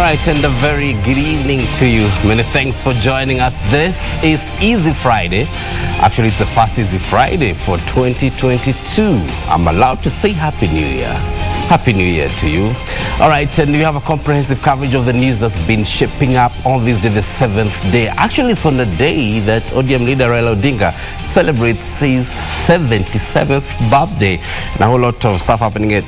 right, and a very good evening to you. Many thanks for joining us. This is Easy Friday. Actually, it's the first Easy Friday for 2022. I'm allowed to say Happy New Year. Happy New Year to you. All right, and we have a comprehensive coverage of the news that's been shaping up on this day, the 7th day. Actually, it's on the day that ODM leader Raila Odinga celebrates his 77th birthday. And a whole lot of stuff happening at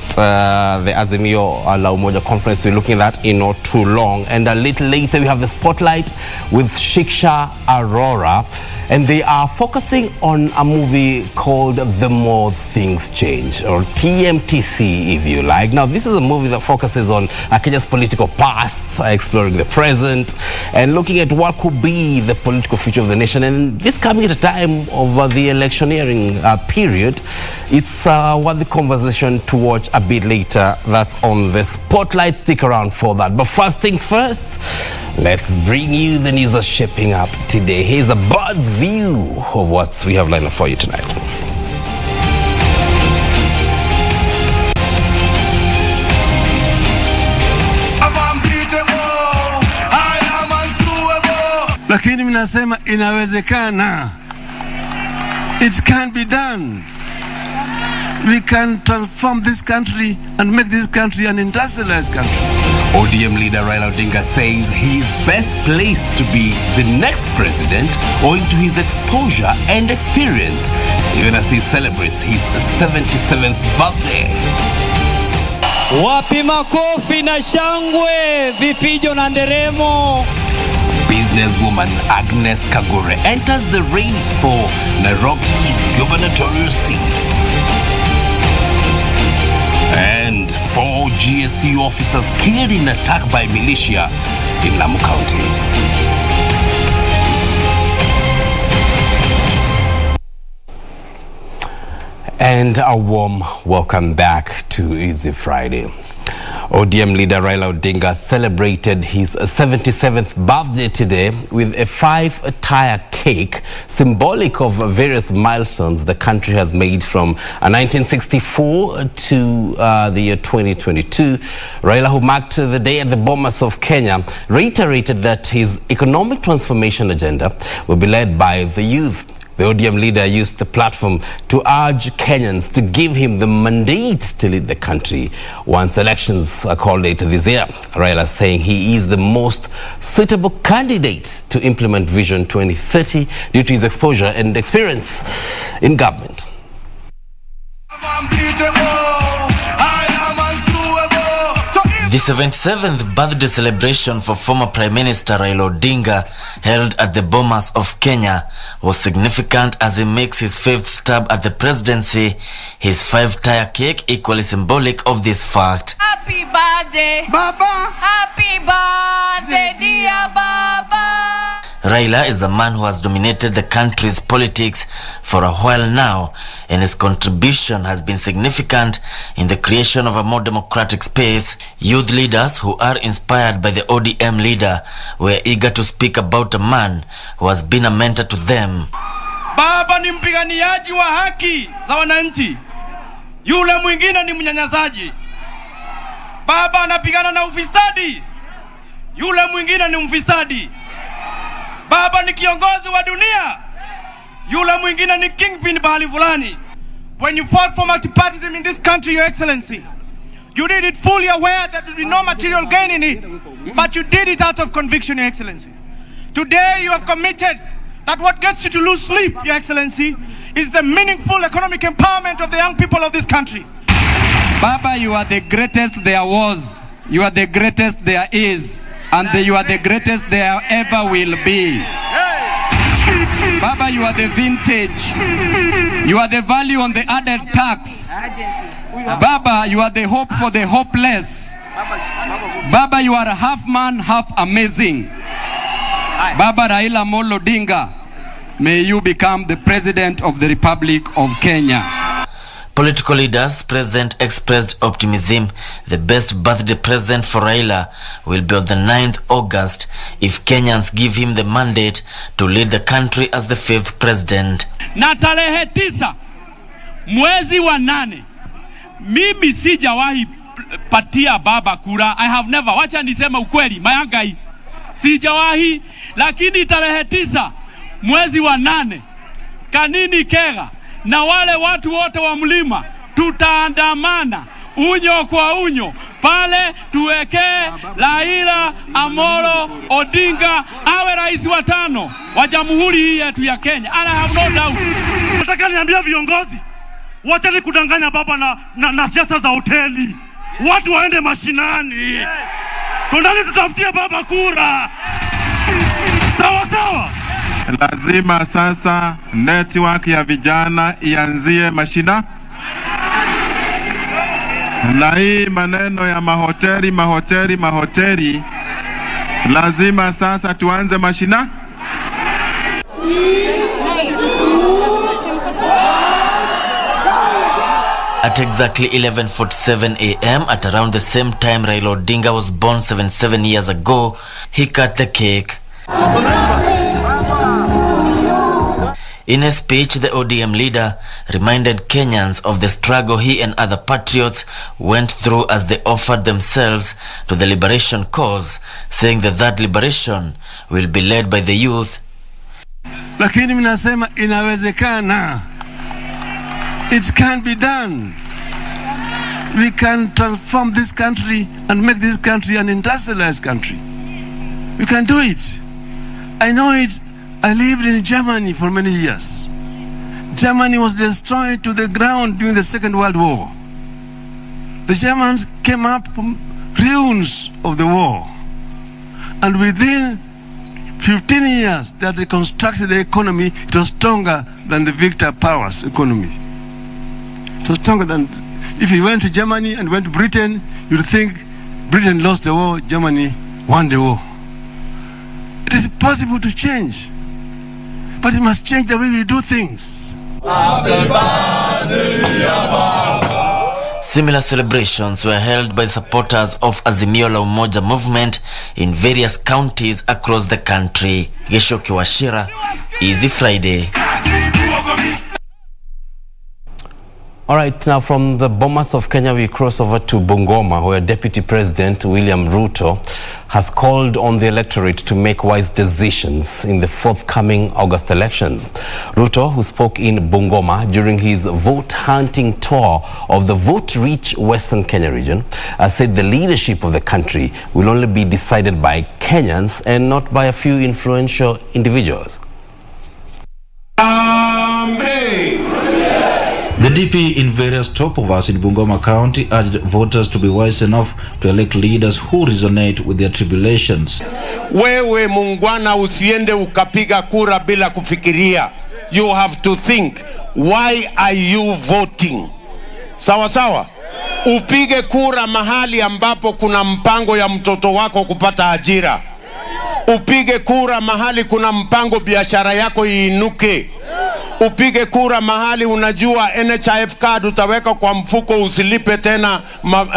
the Azimio La Umoja conference we're looking at in not too long. And a little later, we have the spotlight with Shiksha Aurora. And they are focusing on a movie called The More Things Change, or TMTC if you like. Now, this is a movie that focuses on Kenya's political past, exploring the present, and looking at what could be the political future of the nation. And this coming at a time of the electioneering period, it's worth the conversation to watch a bit later. That's on the spotlight. Stick around for that. But first things first, let's bring you the news that's shaping up today. Here's a bird's view of what we have lined up for you tonight. Lakini mnasema inawezekana. It can be done. We can transform this country and make this country an industrialized country. ODM leader Raila Odinga says he is best placed to be the next president owing to his exposure and experience, even as he celebrates his 77th birthday. Wapi makofi na shangwe, vifijo na nderemo. Businesswoman Agnes Kagure enters the race for Nairobi gubernatorial seat. And 4 GSU officers killed in attack by militia in Lamu County. And a warm welcome back to Easy Friday. ODM leader Raila Odinga celebrated his 77th birthday today with a 5-tire cake, symbolic of various milestones the country has made from 1964 to the year 2022. Raila, who marked the day at the Bomas of Kenya, reiterated that his economic transformation agenda will be led by the youth. The ODM leader used the platform to urge Kenyans to give him the mandate to lead the country once elections are called later this year. Raila saying he is the most suitable candidate to implement Vision 2030 due to his exposure and experience in government. The 77th birthday celebration for former Prime Minister Raila Odinga, held at the Bomas of Kenya, was significant as he makes his 5th stab at the presidency. His 5-tire cake equally symbolic of this fact. Happy birthday, Baba! Happy birthday, dear Baba! Raila is a man who has dominated the country's politics for a while now, and his contribution has been significant in the creation of a more democratic space. Youth leaders who are inspired by the ODM leader were eager to speak about a man who has been a mentor to them. Baba ni mpiganiaji wa haki za wananchi. Yule mwingine ni mnyanyasaji. Baba anapigana na ufisadi. Yule mwingine ni mfisadi. Baba ni kiongozi wa dunia. Yule mwingine ni kingpin bahali fulani. When you fought for multipartyism in this country, Your Excellency, you did it fully aware that there would be no material gain in it, but you did it out of conviction, Your Excellency. Today you have committed that what gets you to lose sleep, Your Excellency, is the meaningful economic empowerment of the young people of this country. Baba, you are the greatest there was. You are the greatest there is. And you are the greatest there ever will be. Baba, you are the vintage. You are the value on the added tax. Baba, you are the hope for the hopeless. Baba, you are half man, half amazing. Baba Raila Odinga, may you become the President of the Republic of Kenya. Political leaders present expressed optimism. The best birthday present for Raila will be on the 9th August if Kenyans give him the mandate to lead the country as the 5th president. Na tarehe 9 mwezi wa 8, mimi sijawahi patia baba kura. I have never. Wacha nisema ukweli, mayangai. Sijawahi, lakini tarehe 9 mwezi wa 8 Kanini Kega na wale watu wote wa mlima tutaandamana unyo kwa unyo pale tuwekee Raila Amolo Odinga awe rais wa 5 wa jamhuri hii yetu ya Kenya. I have no doubt. Nataka niambia viongozi wacha kudanganya baba na siasa za hoteli. Watu waende mashinani. Tundani tutafutie baba kura. Sawa sawa. Lazima sasa network ya vijana ianzie mashina. Na hii maneno ya mahoteli, lazima sasa tuanze mashina. At exactly 11:47 a.m. at around the same time Raila Odinga was born 77 years ago, he cut the cake. In his speech, the ODM leader reminded Kenyans of the struggle he and other patriots went through as they offered themselves to the liberation cause, saying that liberation will be led by the youth. Lakini minasema inawezekana. It can be done. We can transform this country and make this country an industrialized country. We can do it. I know it. I lived in Germany for many years. Germany was destroyed to the ground during the Second World War. The Germans came up from ruins of the war. And within 15 years, they had reconstructed the economy. It was stronger than the victor powers' economy. It was stronger than, if you went to Germany and went to Britain, you'd think Britain lost the war, Germany won the war. It is possible to change, but it must change the way we do things. Similar celebrations were held by supporters of Azimio la Umoja movement in various counties across the country. Geshoki Washira, Easy Friday. All right, now from the Bomas of Kenya, we cross over to Bungoma, where Deputy President William Ruto has called on the electorate to make wise decisions in the forthcoming August elections. Ruto, who spoke in Bungoma during his vote-hunting tour of the vote-rich Western Kenya region, said the leadership of the country will only be decided by Kenyans and not by a few influential individuals. The DP in various stopovers in Bungoma County urged voters to be wise enough to elect leaders who resonate with their tribulations. Wewe mungwana usiende ukapiga kura bila kufikiria. You have to think, why are you voting? Sawa sawa. Upige kura mahali ambapo kuna mpango ya mtoto wako kupata ajira. Upige kura mahali kuna mpango biashara yako iinuke. Upige kura mahali unajua NHIF card utaweka kwa mfuko usilipe tena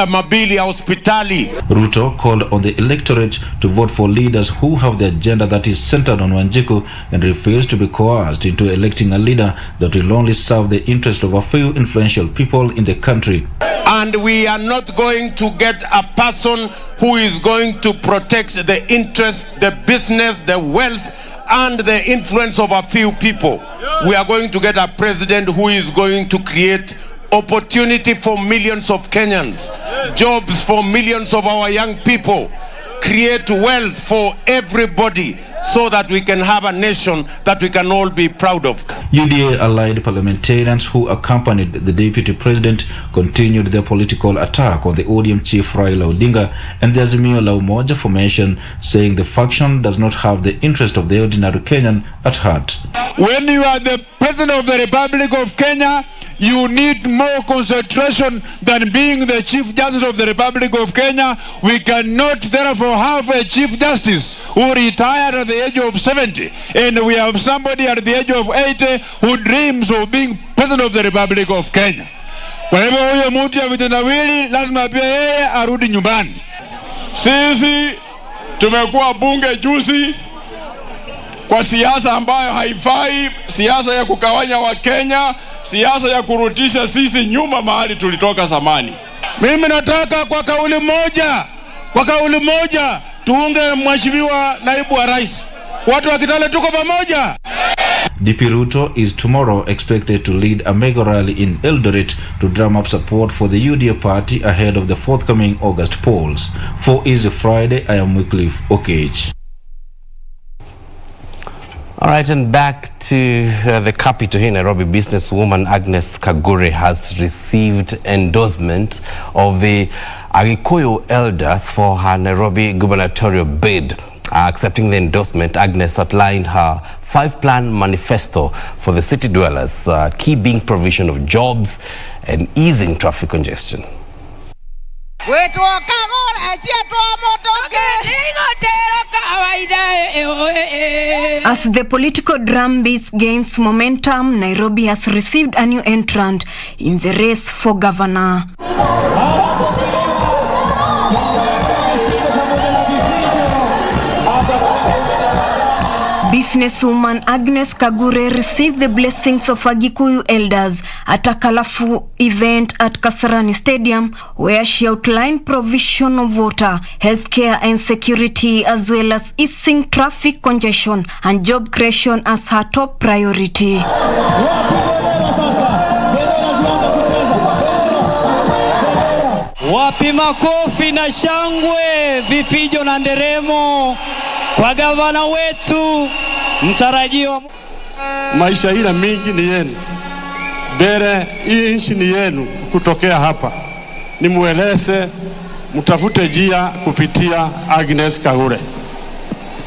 mabili ya hospitali. Ruto called on the electorate to vote for leaders who have the agenda that is centered on Wanjiku and refuse to be coerced into electing a leader that will only serve the interest of a few influential people in the country. And we are not going to get a person who is going to protect the interest, the business, the wealth and the influence of a few people. We are going to get a president who is going to create opportunity for millions of Kenyans, jobs for millions of our young people, create wealth for everybody so that we can have a nation that we can all be proud of. UDA-allied parliamentarians who accompanied the deputy president continued their political attack on the ODM chief Raila Odinga and the Azimio la Umoja formation, saying the faction does not have the interest of the ordinary Kenyan at heart. When you are the President of the Republic of Kenya, you need more concentration than being the Chief Justice of the Republic of Kenya. We cannot therefore have a Chief Justice who retired at the age of 70, and we have somebody at the age of 80 who dreams of being President of the Republic of Kenya. Kwa hivyo huyo mtu ya vitendawili lazima pia yeye arudi nyumbani. Sisi tumekuwa bunge juzi kwa siasa ambayo haifai, siasa ya kukawanya wa Kenya, siasa ya kurudisha sisi nyuma mahali tulitoka zamani. Mimi nataka kwa kauli moja tuunge mheshimiwa naibu wa rais. Watu wa Kitale tuko pamoja. DP Ruto is tomorrow expected to lead a mega rally in Eldoret to drum up support for the UDA party ahead of the forthcoming August polls. For Easy Friday, I am Wycliffe Okage. All right, and back to the capital here, Nairobi. Businesswoman Agnes Kagure has received endorsement of the Agikuyu elders for her Nairobi gubernatorial bid. Accepting the endorsement, Agnes outlined her 5-plan manifesto for the city dwellers, key being provision of jobs and easing traffic congestion. As the political drumbeat gains momentum, Nairobi has received a new entrant in the race for governor. Businesswoman Agnes Kagure received the blessings of Agikuyu elders at a colorful event at Kasarani Stadium, where she outlined provision of water, healthcare and security, as well as easing traffic congestion and job creation as her top priority. Wapi makofi na shangwe, vifijo na nderemo kwa gavana wetu mtarajiwa. Maisha hii mingi ni yenu. Bere hii nchi ni yenu kutokea hapa. Nimueleze mtafute njia kupitia Agnes Kagure.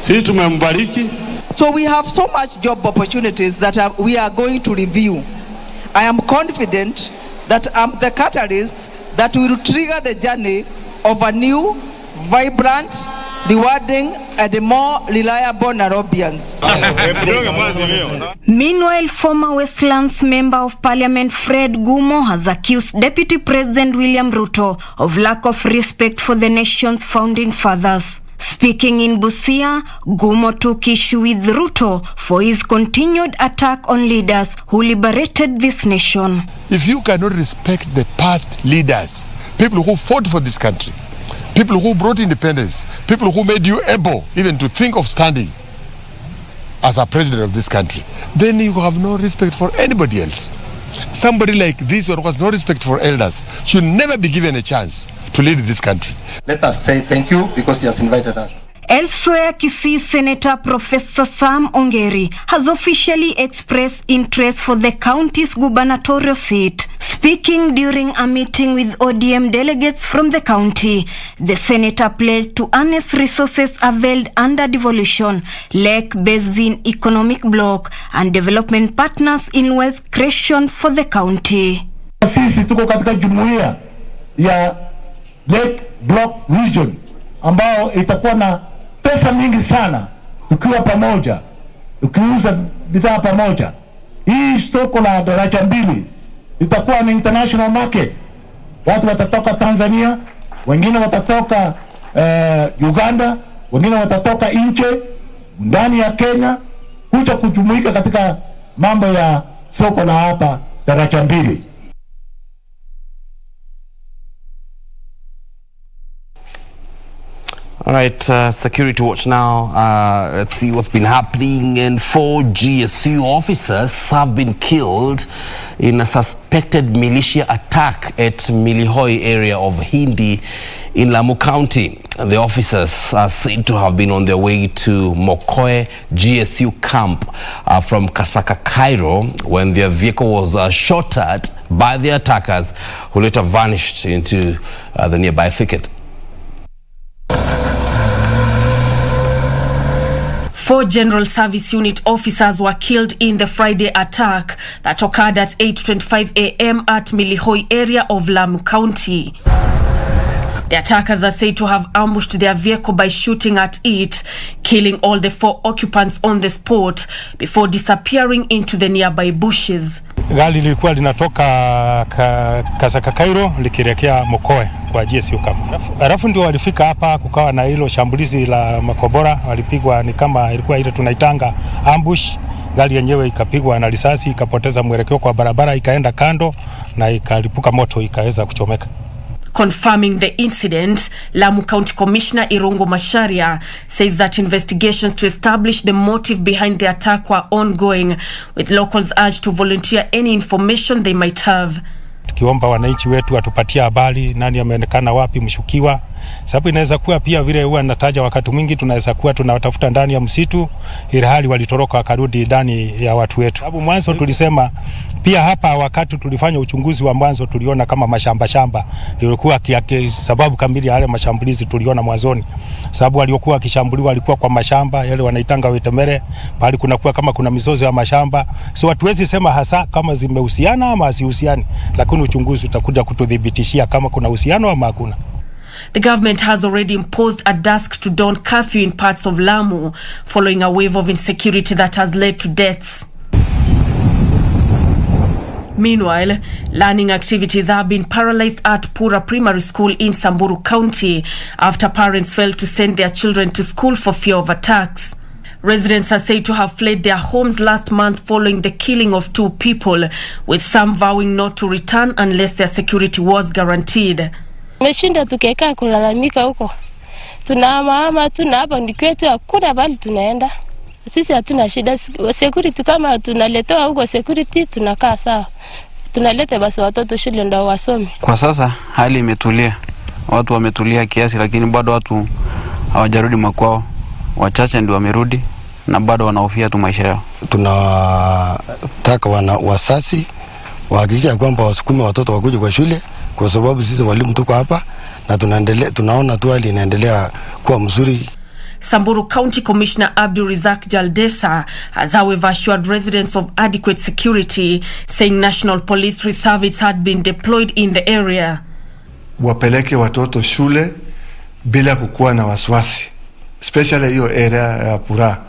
Sisi tumembariki. So we have so much job opportunities that we are going to review. I am confident that the catalyst that will trigger the journey of a new, vibrant, rewarding and more reliable Nairobians. Meanwhile, former Westlands Member of Parliament Fred Gumo has accused Deputy President William Ruto of lack of respect for the nation's founding fathers. Speaking in Busia, Gumo took issue with Ruto for his continued attack on leaders who liberated this nation. If you cannot respect the past leaders, people who fought for this country, people who brought independence, people who made you able even to think of standing as a president of this country, then you have no respect for anybody else. Somebody like this one who has no respect for elders should never be given a chance to lead this country. Let us say thank you because he has invited us. Elsewhere, Kisii Senator Professor Sam Ongeri has officially expressed interest for the county's gubernatorial seat. Speaking during a meeting with ODM delegates from the county, the senator pledged to harness resources availed under devolution, Lake Basin Economic Block, and development partners in wealth creation for the county. Sisi tuko katika jumuiya ya Lake Block Region ambao itakuwa na pesa mingi sana tukiwa pamoja, tukiuza bidhaa pamoja. Hii soko la daraja mbili itakuwa ni international market. Watu watatoka Tanzania, wengine watatoka Uganda, wengine watatoka nje ndani ya Kenya kuja kujumuika katika mambo ya soko la hapa daraja mbili. All right, security watch now. Let's see what's been happening. And 4 GSU officers have been killed in a suspected militia attack at Milihoi area of Hindi in Lamu County. The officers are said to have been on their way to Mokoe GSU camp from Kasaka, Cairo, when their vehicle was shot at by the attackers, who later vanished into the nearby thicket. 4 General Service Unit officers were killed in the Friday attack that occurred at 8:25 a.m. at Milihoi area of Lamu County. The attackers are said to have ambushed their vehicle by shooting at it, killing all the 4 occupants on the spot before disappearing into the nearby bushes. Gari lilikuwa linatoka Kasaka Cairo likielekea Mokoe kwa GSU camp. Alafu ndio walifika hapa, kukawa na hilo shambulizi la makobora, walipigwa ni kama ilikuwa ile tunaitanga ambush. Gari yenyewe ikapigwa na risasi, ikapoteza mwelekeo kwa barabara, ikaenda kando na ikalipuka moto, ikaweza kuchomeka. Confirming the incident, Lamu County Commissioner Irungu Macharia says that investigations to establish the motive behind the attack were ongoing, with locals urged to volunteer any information they might have. Tukiomba wananchi wetu watupatie habari nani ameonekana wapi mshukiwa, sababu inaweza kuwa pia vile huwa nataja wakati mwingi tunaweza kuwa tunawatafuta ndani ya msitu ili hali walitoroka wakarudi ndani ya watu wetu. Sababu mwanzo tulisema pia hapa wakati tulifanya uchunguzi wa mwanzo tuliona kama mashamba lilikuwa sababu kamili ya yale mashambulizi tuliona mwanzoni, sababu waliokuwa wakishambuliwa walikuwa kwa mashamba yale wanaitanga wetemere, bali kunakuwa kama kuna mizozo ya mashamba, so hatuwezi sema hasa kama zimehusiana ama hasihusiani, lakini uchunguzi utakuja kutudhibitishia kama kuna uhusiano ama hakuna. The government has already imposed a dusk to dawn curfew in parts of Lamu following a wave of insecurity that has led to deaths. Meanwhile, learning activities have been paralyzed at Pura Primary School in Samburu County after parents failed to send their children to school for fear of attacks. Residents are said to have fled their homes last month following the killing of 2 people, with some vowing not to return unless their security was guaranteed. Meshinda tukekaa kulalamika huko. Tunaama hapa ni kwetu, hakuna bali tunaenda. Sisi hatuna shida, security kama tunaletewa huko security tunakaa sawa. Tunaleta basi watoto shule ndio wasome. Kwa sasa hali imetulia. Watu wametulia kiasi, lakini bado watu hawajarudi makwao. Wachache ndio wamerudi na bado wanahofia tu maisha yao. Tunataka wasasi wahakikisha kwamba wasukume watoto wakuje kwa shule, kwa sababu sisi walimu tuko hapa na tunaona tu hali inaendelea kuwa mzuri. Samburu County Commissioner Abdul Rizak Jaldesa has however assured residents of adequate security, saying National Police Reservists had been deployed in the area. Wapeleke watoto shule bila kukuwa na wasiwasi, especially hiyo area ya Pura,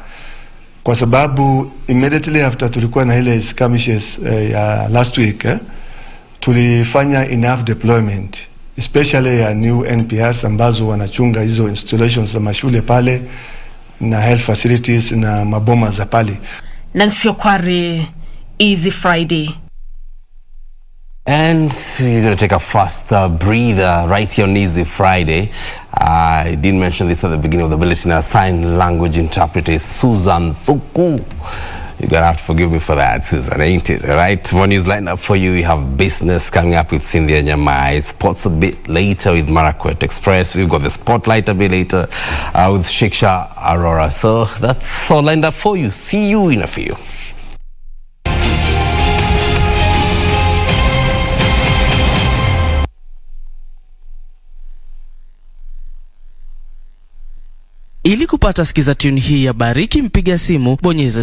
kwa sababu immediately after tulikuwa na ile skirmishes ya last week, tulifanya enough deployment, especially ya new NPRs ambazo wanachunga hizo installations za mashule pale na health facilities na maboma za pale. Nancy Okware, Easy Friday. And you're going to take a fast breather right here on Easy Friday. I didn't mention this at the beginning of the bulletin. Our sign language interpreter is Susan Thuku. You're going to have to forgive me for that, Susan, ain't it? All right, one news lined up for you. We have business coming up with Cynthia Nyamai. Sports a bit later with Marakwet Express. We've got the spotlight a bit later with Shiksha Aurora. So that's all lined up for you. See you in a few. Ili kupata sikiza tune hii ya Bariki, mpiga simu bonyeza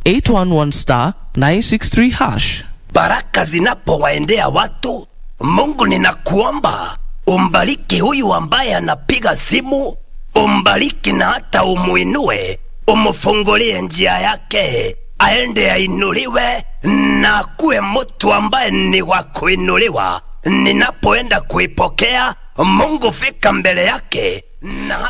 *811 963 hash. Baraka zinapowaendea watu, Mungu ninakuomba umbariki huyu ambaye anapiga simu, umbariki na hata umuinue, umfungulie njia yake, aende ainuliwe na kuwe mtu ambaye ni wa kuinuliwa. Ninapoenda kuipokea, Mungu fika mbele yake.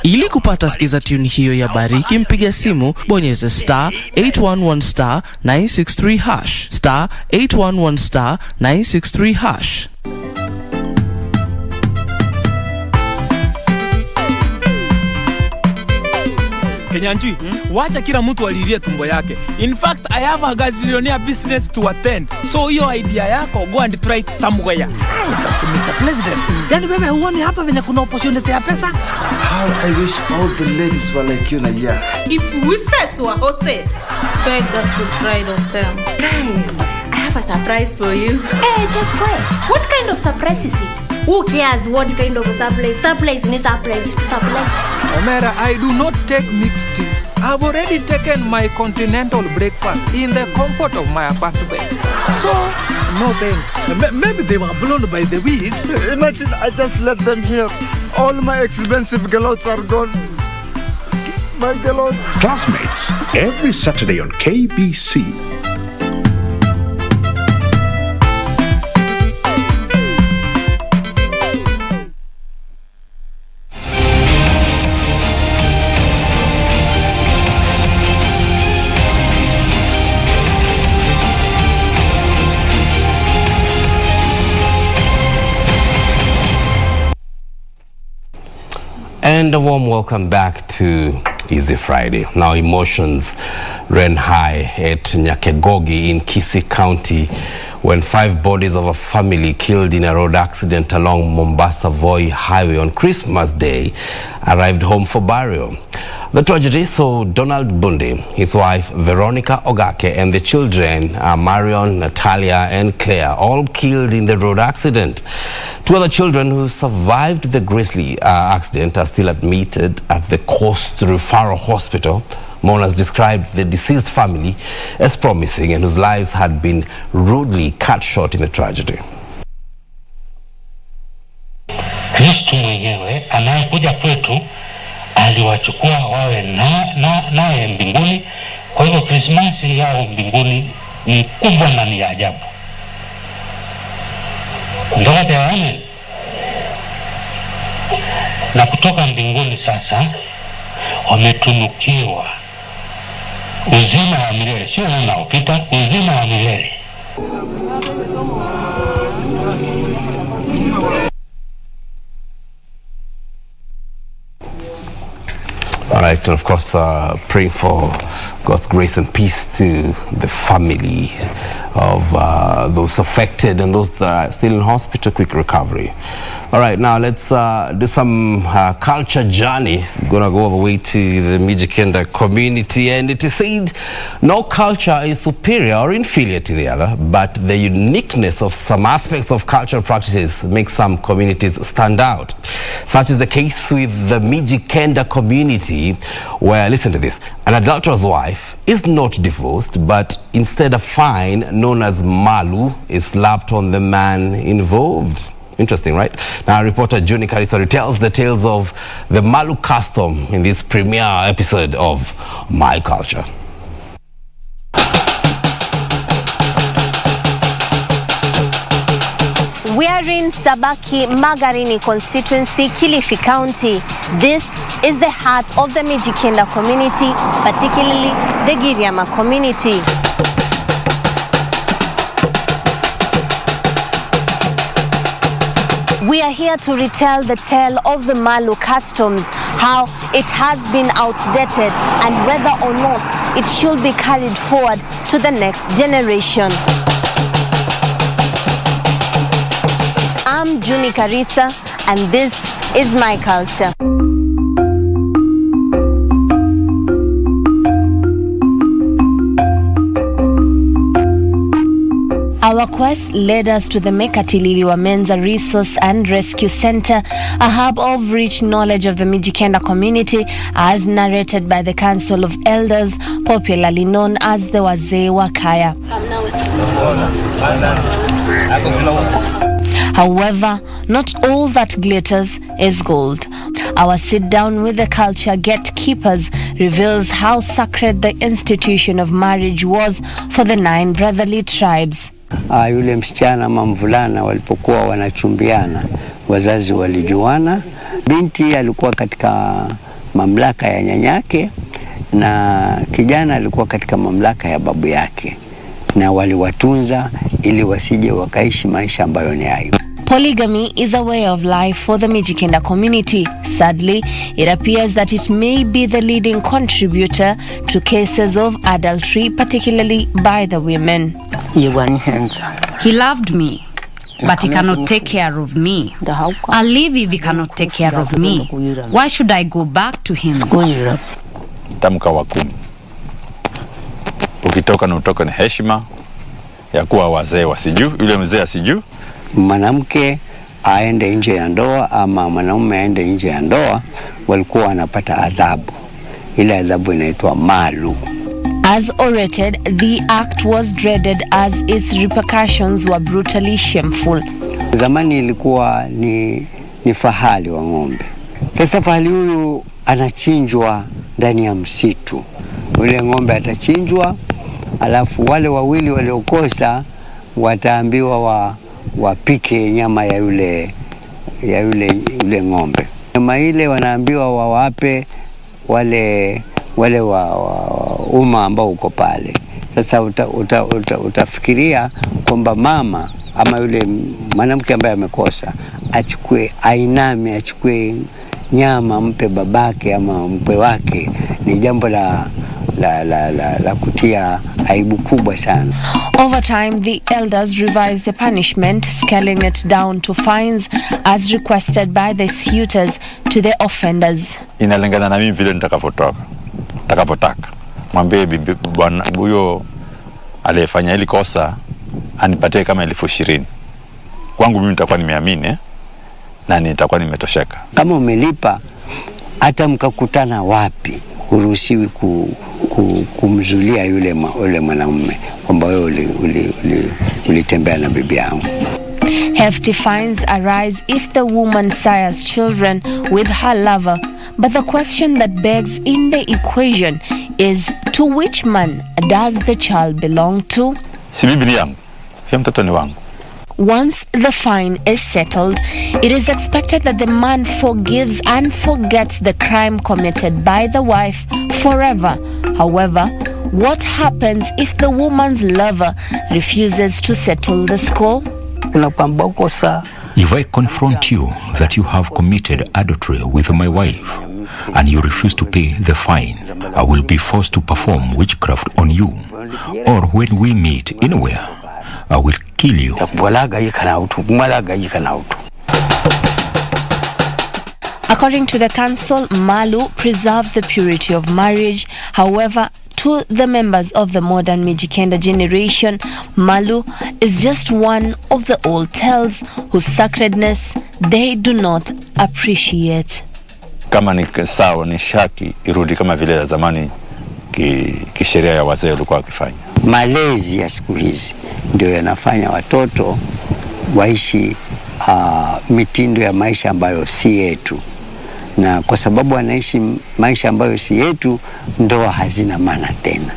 Ili kupata sikiza tune hiyo ya Bariki, mpiga simu bonyeza *811 963 hash, *811 963 hash. Kenyanji, wacha kila mtu alirie tumbo yake. In fact, I have a gazillionaire business to attend. So hiyo idea yako, go and try it somewhere. Mr. President, yani wewe huoni hapa venye kuna opportunity ya pesa? How I wish all the ladies were like you, Naya. If we says were horses, beggars would ride on them. Guys, I have a surprise for you. Hey, Jack, what kind of surprise is it? Who cares what kind of a surprise? Surprise is a surprise to surprise. Omera, I do not take mixed tea. I've already taken my continental breakfast in the comfort of my apartment. So, no thanks. Maybe they were blown by the wind. Imagine I just let them here. All my expensive galots are gone. My galot. Classmates, every Saturday on KBC. And a warm welcome back to Easy Friday. Now, emotions ran high at Nyakegogi in Kisii County when 5 bodies of a family killed in a road accident along Mombasa-Voi Highway on Christmas Day arrived home for burial. The tragedy saw Donald Bunde, his wife Veronica Ogake, and the children Marion, Natalia, and Claire, all killed in the road accident. 2 other children who survived the grisly accident are still admitted at the Coast Referral Hospital. Mourners described the deceased family as promising and whose lives had been rudely cut short in the tragedy. Kristo mwenyewe anayekuja kwetu aliwachukua wawe naye mbinguni. Kwa hivyo Krismasi yao mbinguni ni kubwa na ni ajabu. Ndote amen. Na kutoka mbinguni sasa wametunukiwa uzima wa milele, sio unaopita, uzima wa milele. All right, and of course, praying for God's grace and peace to the families of those affected and those that are still in hospital. Quick recovery. All right, now let's do some culture journey. We're going to go all the way to the Mijikenda community, and it is said no culture is superior or inferior to the other, but the uniqueness of some aspects of cultural practices makes some communities stand out. Such is the case with the Mijikenda community, where, listen to this, an adulterous wife is not divorced, but instead a fine known as malu is slapped on the man involved. Interesting, right? Now, reporter Juni Karisa retells the tales of the malu custom in this premiere episode of My Culture. We are in Sabaki Magarini constituency, Kilifi County. This is the heart of the Mijikenda community, particularly the Giriama community. We are here to retell the tale of the Malu customs, how it has been outdated and whether or not it should be carried forward to the next generation. I'm Juni Karisa, and this is My Culture. Our quest led us to the Mekatilili Menza Resource and Rescue Center, a hub of rich knowledge of the Mijikenda community, as narrated by the Council of Elders, popularly known as the Wazee wa Kaya. However, not all that glitters is gold. Our sit down with the culture gatekeepers reveals how sacred the institution of marriage was for the 9 brotherly tribes. Yule msichana ama mvulana walipokuwa wanachumbiana, wazazi walijuana. Binti alikuwa katika mamlaka ya nyanyake na kijana alikuwa katika mamlaka ya babu yake, na waliwatunza ili wasije wakaishi maisha ambayo ni aibu. Polygamy is a way of life for the Mijikenda community. Sadly, it appears that it may be the leading contributor to cases of adultery, particularly by the women. He loved me, but he cannot take care of me. I'll leave if he cannot take care of me. Why should I go back to him? Tamka wa 10. Ukitoka na utoka ni heshima ya kuwa wazee wasiju, yule mzee asiju. Mwanamke aende nje ya ndoa ama mwanamume aende nje ya ndoa, walikuwa wanapata adhabu. Ile adhabu inaitwa malu. As orated, the act was dreaded as its repercussions were brutally shameful. Zamani ilikuwa ni fahali wa ng'ombe. Sasa fahali huyu anachinjwa ndani ya msitu. Ule ng'ombe atachinjwa, alafu wale wawili waliokosa wataambiwa wapike nyama ya yule ng'ombe. Nyama ile wanaambiwa wawape wale wa ambao uko pale. Sasa utafikiria kwamba mama ama yule mwanamke ambaye amekosa achukue, ainame, achukue nyama mpe babake ama mpe wake ni jambo la kutia aibu kubwa sana. Over time, the elders revised the punishment, scaling it down to fines as requested by the suitors to the offenders. Inalingana na mimi vile nitakavotaka. Mwambie bwana huyo aliyefanya hili kosa anipatie kama 20,000. Kwangu mimi nitakuwa nimeamini na nitakuwa nimetosheka. Kama umelipa hata mkakutana wapi, huruhusiwi kumzulia yule mwanamume kwamba wewe ulitembea na bibi yangu. Hefty fines arise if the woman sires children with her lover, but the question that begs in the equation is, to which man does the child belong to? Si bibi ni yangu, mtoto ni wangu. Once the fine is settled, it is expected that the man forgives and forgets the crime committed by the wife forever. However, what happens if the woman's lover refuses to settle the score? If I confront you that you have committed adultery with my wife and you refuse to pay the fine, I will be forced to perform witchcraft on you. Or when we meet anywhere, I will kill you. According to the council, Malu preserved the purity of marriage. However, to the members of the modern Mijikenda generation, Malu is just one of the old tales whose sacredness they do not appreciate. Kama ni sawa ni shaki irudi kama vile ya zamani kisheria ya wazee walikuwa wakifanya. Malezi ya siku hizi ndio yanafanya watoto waishi mitindo ya maisha ambayo si yetu, na kwa sababu wanaishi maisha ambayo si yetu, ndoa hazina maana tena.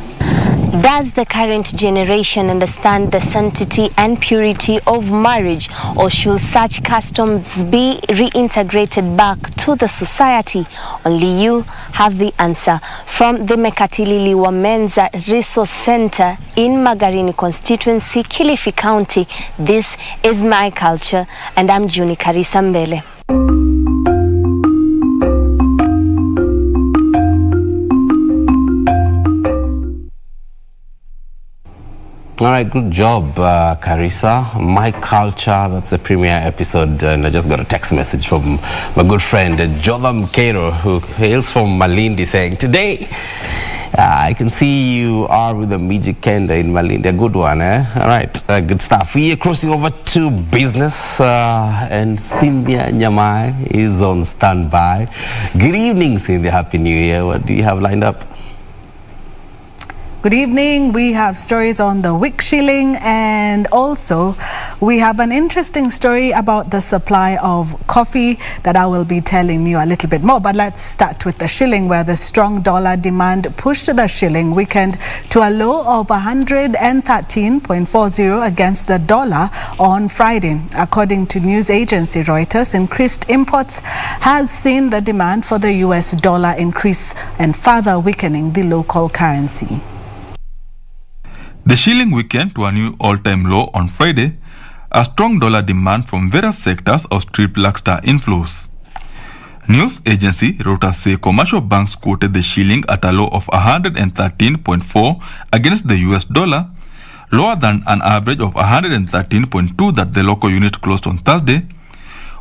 Does the current generation understand the sanctity and purity of marriage, or should such customs be reintegrated back to the society? Only you have the answer. From the Mekatilili Menza Resource Center in Magarini constituency, Kilifi County, this is My Culture, and I'm Juni Karisambele. All right, good job, Carissa. My Culture, that's the premiere episode, and I just got a text message from my good friend Jotham Cairo, who hails from Malindi, saying, today, I can see you are with the Mijikenda in Malindi. A good one, eh? All right, good stuff. We are crossing over to business, and Cynthia Nyamai is on standby. Good evening, Cynthia. Happy New Year. What do you have lined up? Good evening. We have stories on the wick shilling, and also we have an interesting story about the supply of coffee that I will be telling you a little bit more. But let's start with the shilling, where the strong dollar demand pushed the shilling weekend to a low of 113.40 against the dollar on Friday. According to news agency Reuters, increased imports has seen the demand for the US dollar increase and further weakening the local currency. The shilling weakened to a new all-time low on Friday. A strong dollar demand from various sectors outstripped lackluster inflows. News agency Reuters say commercial banks quoted the shilling at a low of 113.4 against the US dollar, lower than an average of 113.2 that the local unit closed on Thursday,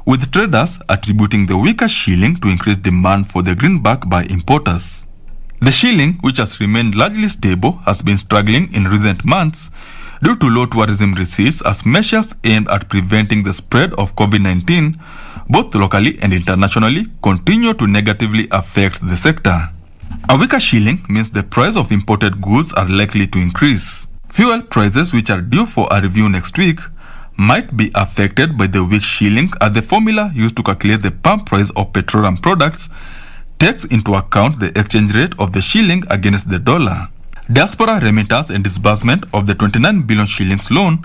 with traders attributing the weaker shilling to increased demand for the greenback by importers. The shilling, which has remained largely stable, has been struggling in recent months due to low tourism receipts as measures aimed at preventing the spread of COVID-19, both locally and internationally, continue to negatively affect the sector. A weaker shilling means the price of imported goods are likely to increase. Fuel prices, which are due for a review next week, might be affected by the weak shilling, as the formula used to calculate the pump price of petroleum products takes into account the exchange rate of the shilling against the dollar. Diaspora remittance and disbursement of the 29 billion shillings loan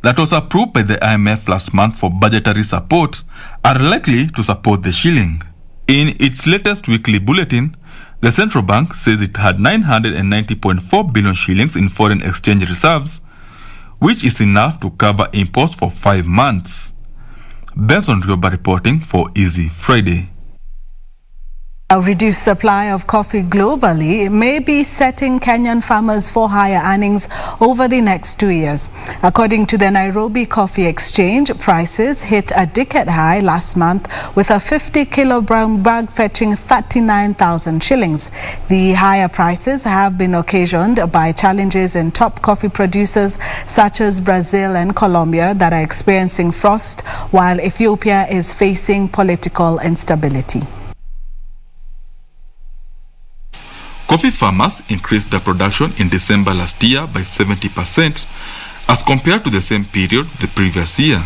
that was approved by the IMF last month for budgetary support are likely to support the shilling. In its latest weekly bulletin, the central bank says it had 990.4 billion shillings in foreign exchange reserves, which is enough to cover imports for 5 months. Benson Rioba reporting for Easy Friday. A reduced supply of coffee globally may be setting Kenyan farmers for higher earnings over the next 2 years. According to the Nairobi Coffee Exchange, prices hit a decade high last month with a 50-kilogram bag fetching 39,000 shillings. The higher prices have been occasioned by challenges in top coffee producers such as Brazil and Colombia that are experiencing frost, while Ethiopia is facing political instability. Coffee farmers increased their production in December last year by 70% as compared to the same period the previous year.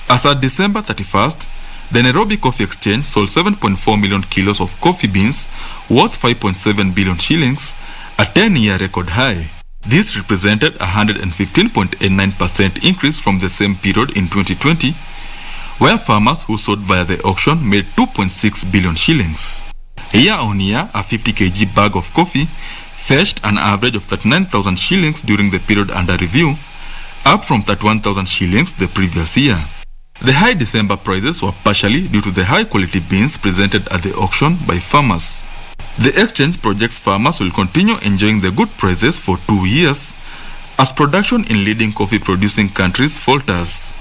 As at December 31st, the Nairobi Coffee Exchange sold 7.4 million kilos of coffee beans worth 5.7 billion shillings, a 10-year record high. This represented a 115.89% increase from the same period in 2020, where farmers who sold via the auction made 2.6 billion shillings. Year on year, a 50 kg bag of coffee fetched an average of 39,000 shillings during the period under review, up from 31,000 shillings the previous year. The high December prices were partially due to the high quality beans presented at the auction by farmers. The exchange projects farmers will continue enjoying the good prices for 2 years as production in leading coffee producing countries falters.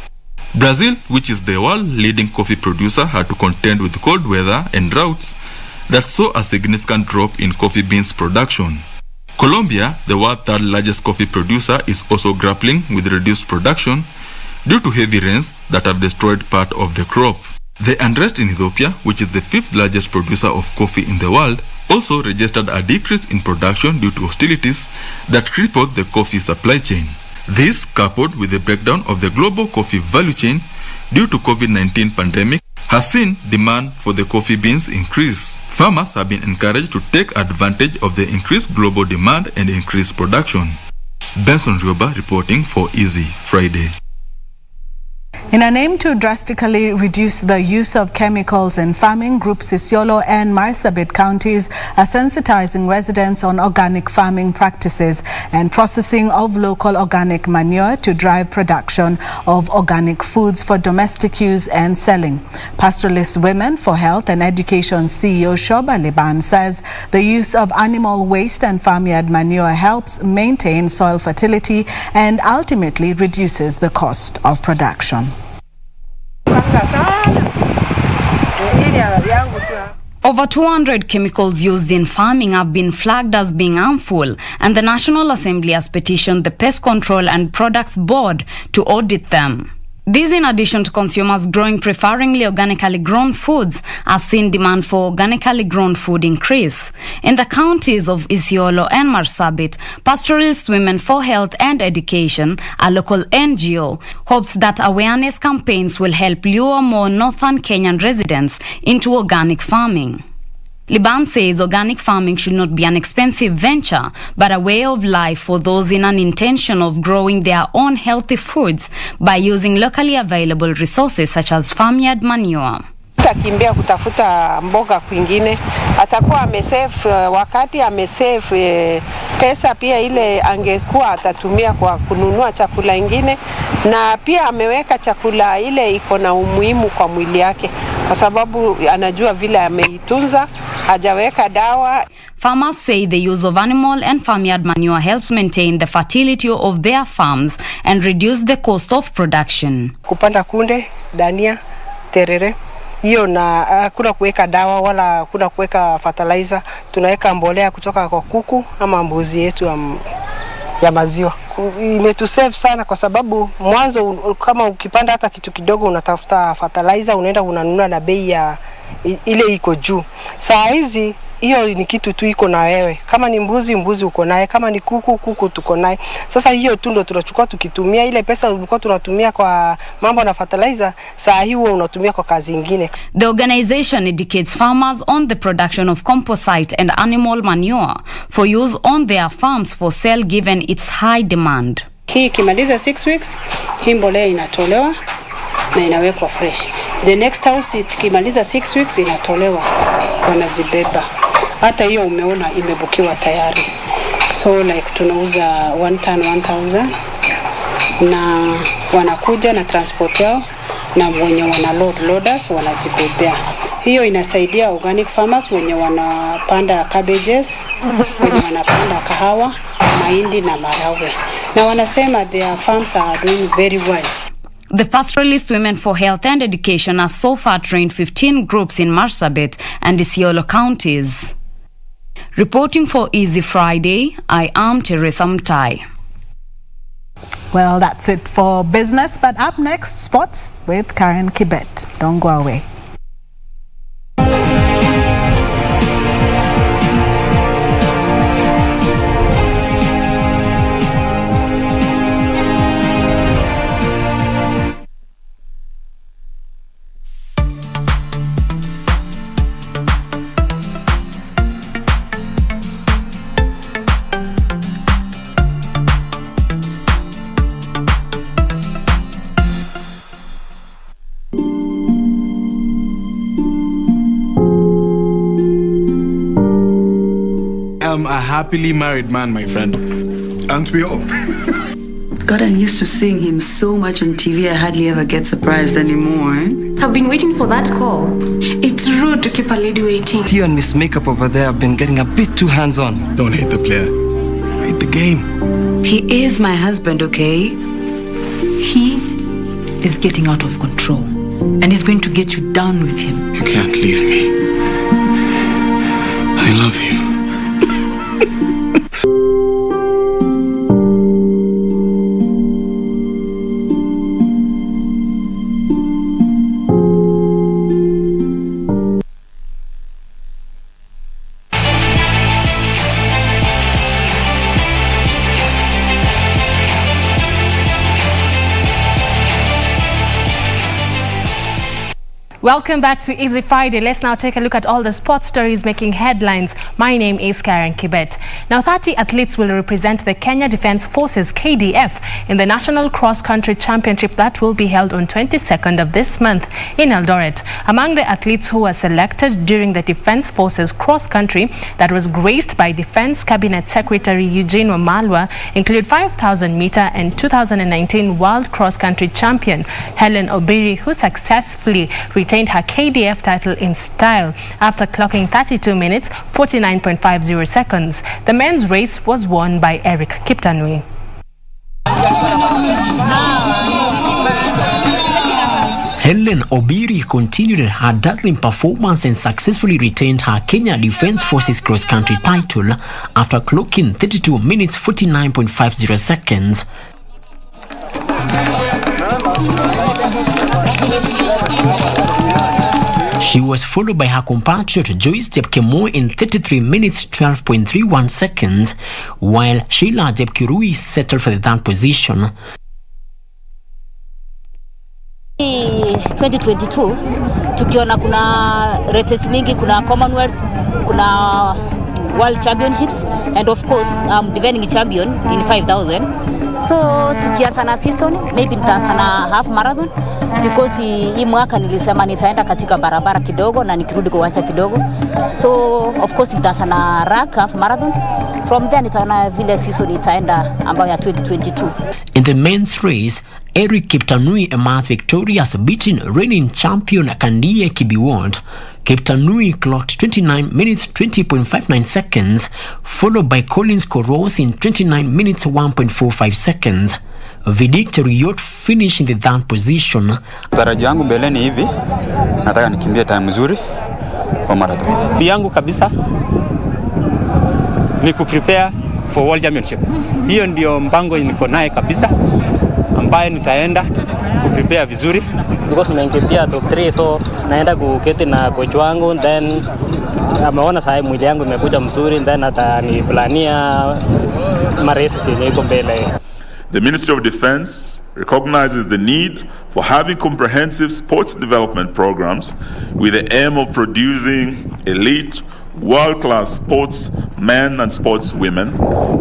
Brazil, which is the world leading coffee producer, had to contend with cold weather and droughts that saw a significant drop in coffee beans production. Colombia, the world's third largest coffee producer, is also grappling with reduced production due to heavy rains that have destroyed part of the crop. The unrest in Ethiopia, which is the fifth largest producer of coffee in the world, also registered a decrease in production due to hostilities that crippled the coffee supply chain. This, coupled with the breakdown of the global coffee value chain due to COVID-19 pandemic, has seen demand for the coffee beans increase. Farmers have been encouraged to take advantage of the increased global demand and increased production. Benson Rioba reporting for Easy Friday. In an aim to drastically reduce the use of chemicals in farming, groups Isiolo and Marsabit counties are sensitizing residents on organic farming practices and processing of local organic manure to drive production of organic foods for domestic use and selling. Pastoralist Women for Health and Education CEO Shoba Liban says the use of animal waste and farmyard manure helps maintain soil fertility and ultimately reduces the cost of production. Over 200 chemicals used in farming have been flagged as being harmful, and the National Assembly has petitioned the Pest Control and Products Board to audit them. This, in addition to consumers growing preferringly organically grown foods, has seen demand for organically grown food increase. In the counties of Isiolo and Marsabit, Pastoralist Women for Health and Education, a local NGO, hopes that awareness campaigns will help lure more northern Kenyan residents into organic farming. Liban says organic farming should not be an expensive venture, but a way of life for those in an intention of growing their own healthy foods by using locally available resources such as farmyard manure. Atakimbia kutafuta mboga kwingine, atakuwa amesave wakati amesave pesa pia ile angekuwa atatumia kwa kununua chakula ingine, na pia ameweka chakula ile iko na umuhimu kwa mwili yake kwa sababu anajua vile ameitunza, hajaweka dawa. Farmers say the use of animal and farmyard manure helps maintain the fertility of their farms and reduce the cost of production. Kupanda kunde, dania, terere, hiyo na hakuna kuweka dawa wala hakuna kuweka fertilizer, tunaweka mbolea kutoka kwa kuku ama mbuzi yetu ya maziwa. Imetusave sana kwa sababu mwanzo kama ukipanda hata kitu kidogo unatafuta fertilizer, unaenda unanunua na bei ya ile iko juu. Saa hizi hiyo ni kitu tu iko na wewe. Kama ni mbuzi uko naye, kama ni kuku tuko naye. Sasa hiyo tu ndo tunachukua tukitumia ile pesa ulikuwa tunatumia kwa mambo na fertilizer, saa hii unatumia kwa kazi nyingine. The organization educates farmers on the production of composite and animal manure for use on their farms for sale given its high demand. Hii kimaliza 6 weeks, hii mbolea inatolewa na inawekwa fresh. The next house ikimaliza 6 weeks inatolewa, wanazibeba. Hata hiyo umeona imebukiwa tayari. So like tunauza 1 ton 1000 na wanakuja na transport yao na wenye wana loaders wanajibebea. Hiyo inasaidia organic farmers wenye wanapanda cabbages, wenye wanapanda kahawa, mahindi na maharagwe. Na wanasema their farms are doing very well. The Pastoralist Women for Health and Education has so far trained 15 groups in Marsabit and Isiolo counties. Reporting for Easy Friday, I am Teresa Mtai. Well, that's it for business, but up next, sports with Karen Kibet. Don't go away. I'm a happily married man, my friend. Aren't we all? Gotten used to seeing him so much on TV, I hardly ever get surprised anymore. I've been waiting for that call. It's rude to keep a lady waiting. You and Miss Makeup over there have been getting a bit too hands-on. Don't hate the player. Hate the game. He is my husband, okay? He is getting out of control. And he's going to get you down with him. You can't leave me. I love you. Welcome back to Easy Friday. Let's now take a look at all the sports stories making headlines. My name is Karen Kibet. Now, 30 athletes will represent the Kenya Defence Forces KDF in the National Cross Country Championship that will be held on 22nd of this month in Eldoret. Among the athletes who were selected during the Defence Forces Cross Country that was graced by Defence Cabinet Secretary Eugene Wamalwa include 5,000 meter and 2019 World Cross Country Champion Helen Obiri, who successfully retained her KDF title in style after clocking 32 minutes 49.50 seconds. The men's race was won by Eric Kiptanui. Helen Obiri continued her dazzling performance and successfully retained her Kenya Defence Forces Cross Country title after clocking 32 minutes 49.50 seconds. She was followed by her compatriot Joyce Jepkemoi in 33 minutes 12.31 seconds, while Sheila Jepkirui settled for the third position. 2022 tukiona kuna races mingi, kuna Commonwealth, kuna World Championships, and of course I'm defending champion in 5,000. So tukianza na season maybe nitaanza na half marathon because hii mwaka nilisema nitaenda katika barabara kidogo na nikirudi kuacha kidogo. So of course nitaanza na rack half marathon. From there nitaona vile season itaenda ambayo ya 2022. In the men's race, Eric Kiptanui emerged victorious, beating reigning champion Kandie Kibiwot. Kiptanui clocked 29 minutes 20.59 seconds, followed by Collins Koros in 29 minutes 1.45 seconds. Vidik Cheruyot finished in the third position. Tarajio yangu mbeleni hivi, nataka nikimbie time nzuri kwa marathon. Yangu kabisa ni kuprepare for World Championship. Hiyo ndio mpango niko naye kabisa, ambaye nitaenda kuprepare vizuri because tunaingia top 3, so naenda kuketi na coach wangu, then ameona sasa mwili yangu imekuja mzuri, then ataniplania maresi yenye iko mbele. The Ministry of Defense recognizes the need for having comprehensive sports development programs with the aim of producing elite, world-class sportsmen and sportswomen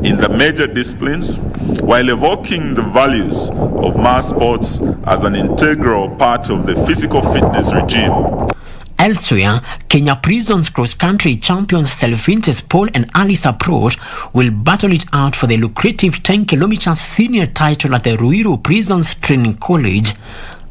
in the major disciplines, while evoking the values of mass sports as an integral part of the physical fitness regime. Elsewhere, Kenya Prisons cross-country champions Selfintes Paul and Alice Aprot will battle it out for the lucrative 10 kilometers senior title at the Ruiru Prisons Training College.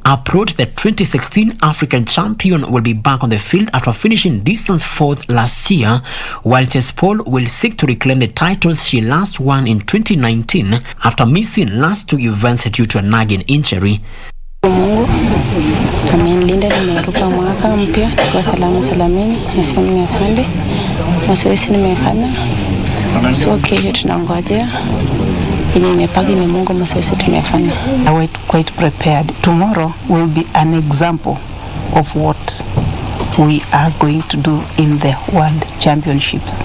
Approach, the 2016 African champion, will be back on the field after finishing distance 4th last year, while Chespol will seek to reclaim the titles she last won in 2019 after missing last 2 events due to a nagging injury. Mungu amenilinda, nimeruka mwaka mpya kwa salama salamini. Nasema asante. Mazoezi nimefanya, so kesho tunangojea yenye imepagi ni Mungu. Mazoezi tumefanya. I was quite prepared. Tomorrow will be an example of what we are going to do in the World Championships.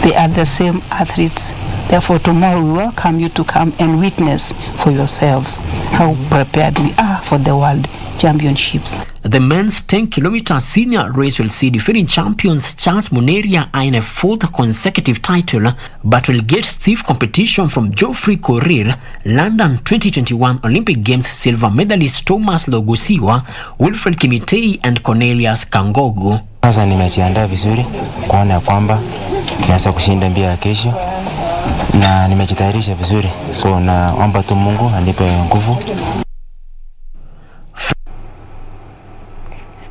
They are the same athletes. Therefore, tomorrow we welcome you to come and witness for yourselves how prepared we are for the World Championships. The men's 10-kilometer senior race will see defending champions Charles Muneria eyeing a 4th consecutive title, but will get stiff competition from Geoffrey Korir, London 2021 Olympic Games silver medalist Thomas Logusiwa, Wilfred Kimitei and Cornelius Kangogo. Sasa nimejiandaa vizuri kuona kwamba naweza kushinda mbio ya kesho na nimejitayarisha vizuri, so naomba tu Mungu anipe nguvu.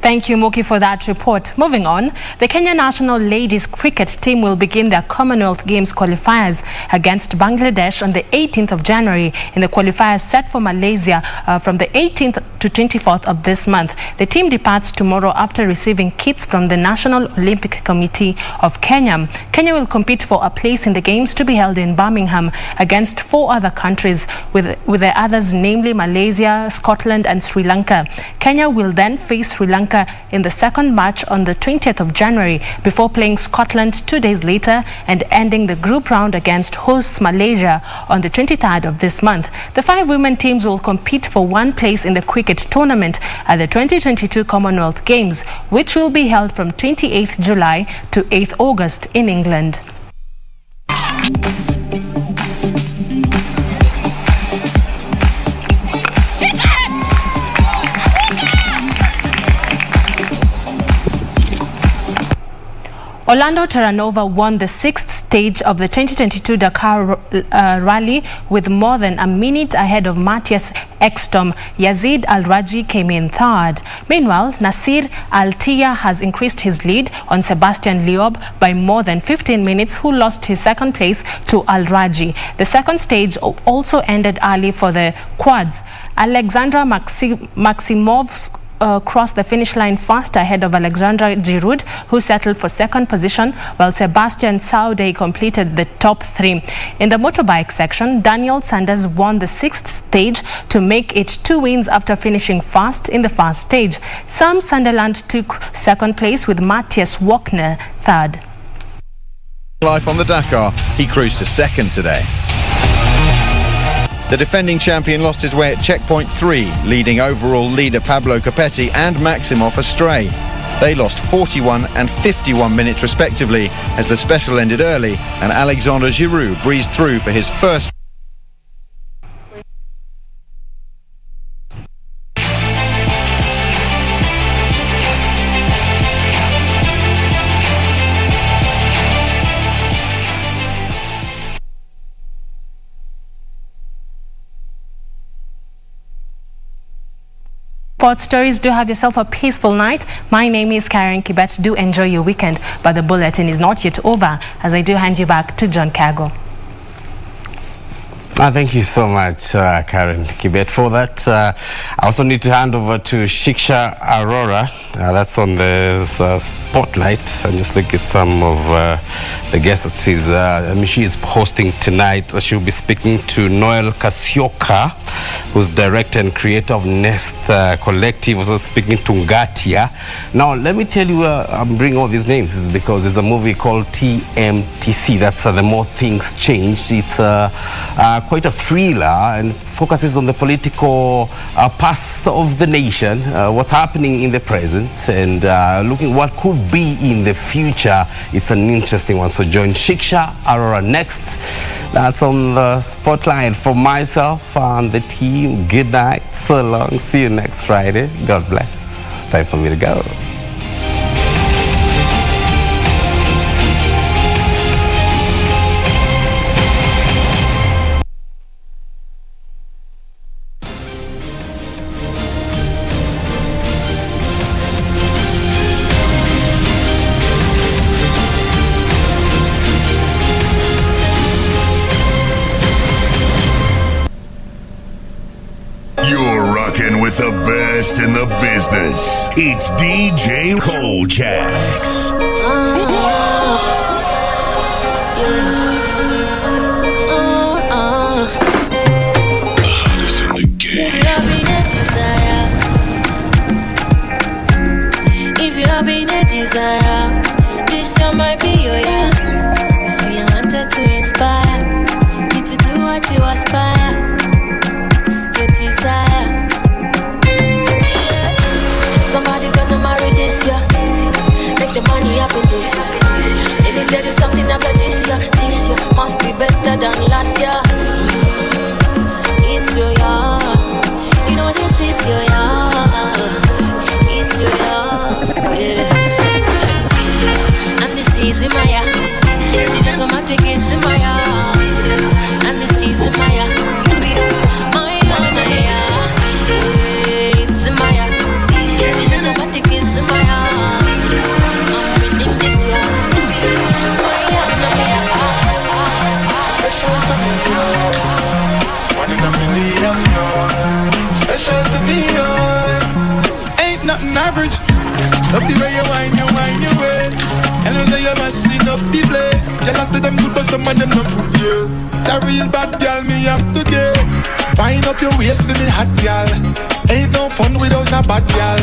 Thank you, Moki, for that report. Moving on, the Kenya national ladies cricket team will begin their Commonwealth Games qualifiers against Bangladesh on the 18th of January in the qualifiers set for Malaysia from the 18th to 24th of this month. The team departs tomorrow after receiving kits from the National Olympic Committee of Kenya. Kenya will compete for a place in the Games to be held in Birmingham against 4 other countries, with the others namely Malaysia, Scotland and Sri Lanka. Kenya will then face Sri Lanka in the second match on the 20th of January before playing Scotland 2 days later and ending the group round against hosts Malaysia on the 23rd of this month. The 5 women teams will compete for 1 place in the cricket tournament at the 2022 Commonwealth Games, which will be held from 28th July to 8th August in England. Orlando Terranova won the 6th stage of the 2022 Dakar rally with more than a minute ahead of Matthias Ekstrom. Yazid Al-Raji came in 3rd. Meanwhile, Nasir Al-Tia has increased his lead on Sebastian Loeb by more than 15 minutes, who lost his 2nd place to Al-Raji. The 2nd stage also ended early for the quads. Alexandra Maximov crossed the finish line fast ahead of Alexandra Giroud, who settled for 2nd position, while Sebastian Saude completed the top 3. In the motorbike section, Daniel Sanders won the 6th stage to make it 2 wins after finishing fast in the first stage. Sam Sunderland took 2nd place with Matthias Wagner 3rd. Life on the Dakar, he cruised to 2nd today. The defending champion lost his way at checkpoint 3, leading overall leader Pablo Capetti and Maximov astray. They lost 41 and 51 minutes respectively as the special ended early and Alexandre Giroud breezed through for his first. Sports stories. Do have yourself a peaceful night. My name is Karen Kibet. Do enjoy your weekend, but the bulletin is not yet over, as I do hand you back to John Kago. Thank you so much, Karen Kibet, for that. I also need to hand over to Shiksha Arora. That's on the spotlight. I'm just looking at some of the guests that she is hosting tonight. She'll be speaking to Noel Kasioka, who's director and creator of Nest Collective, also speaking to Ngatia. Now, let me tell you, I'm bringing all these names is because there's a movie called TMTC. That's The More Things Change. It's quite a thriller and focuses on the political past of the nation, what's happening in the present, and looking what could be in the future. It's an interesting one. So join Shiksha Arora next. That's on the spotlight. For myself and the team, good night, so long, see you next Friday. God bless. It's time for me to go. Rocking with the best in the business. It's DJ Kolchaks. The hottest in the game. If you have been a desire, this year might be your year. See, I wanted to inspire you to do what you aspire. Your desire. Somebody gonna marry this year. Make the money happen this year. Let me tell you something about this year. This year must be better than last year. It's your year. You know this is your year. It's your year. Yeah. And this is my year. It is automatic, it's my year. And this is my year. My year, my year. It's my year. It is automatic, it's my year. I'm winning this year. My year, my year. Special to be yours. One in a million, special to be yours. Ain't nothing average. Up the way you wind your way. And I say you mashing up the place. Tell us that them good, but some of them not good yet. It's a real bad girl, me have to get. Wind up your waist for me hot girl. Ain't no fun without a bad girl.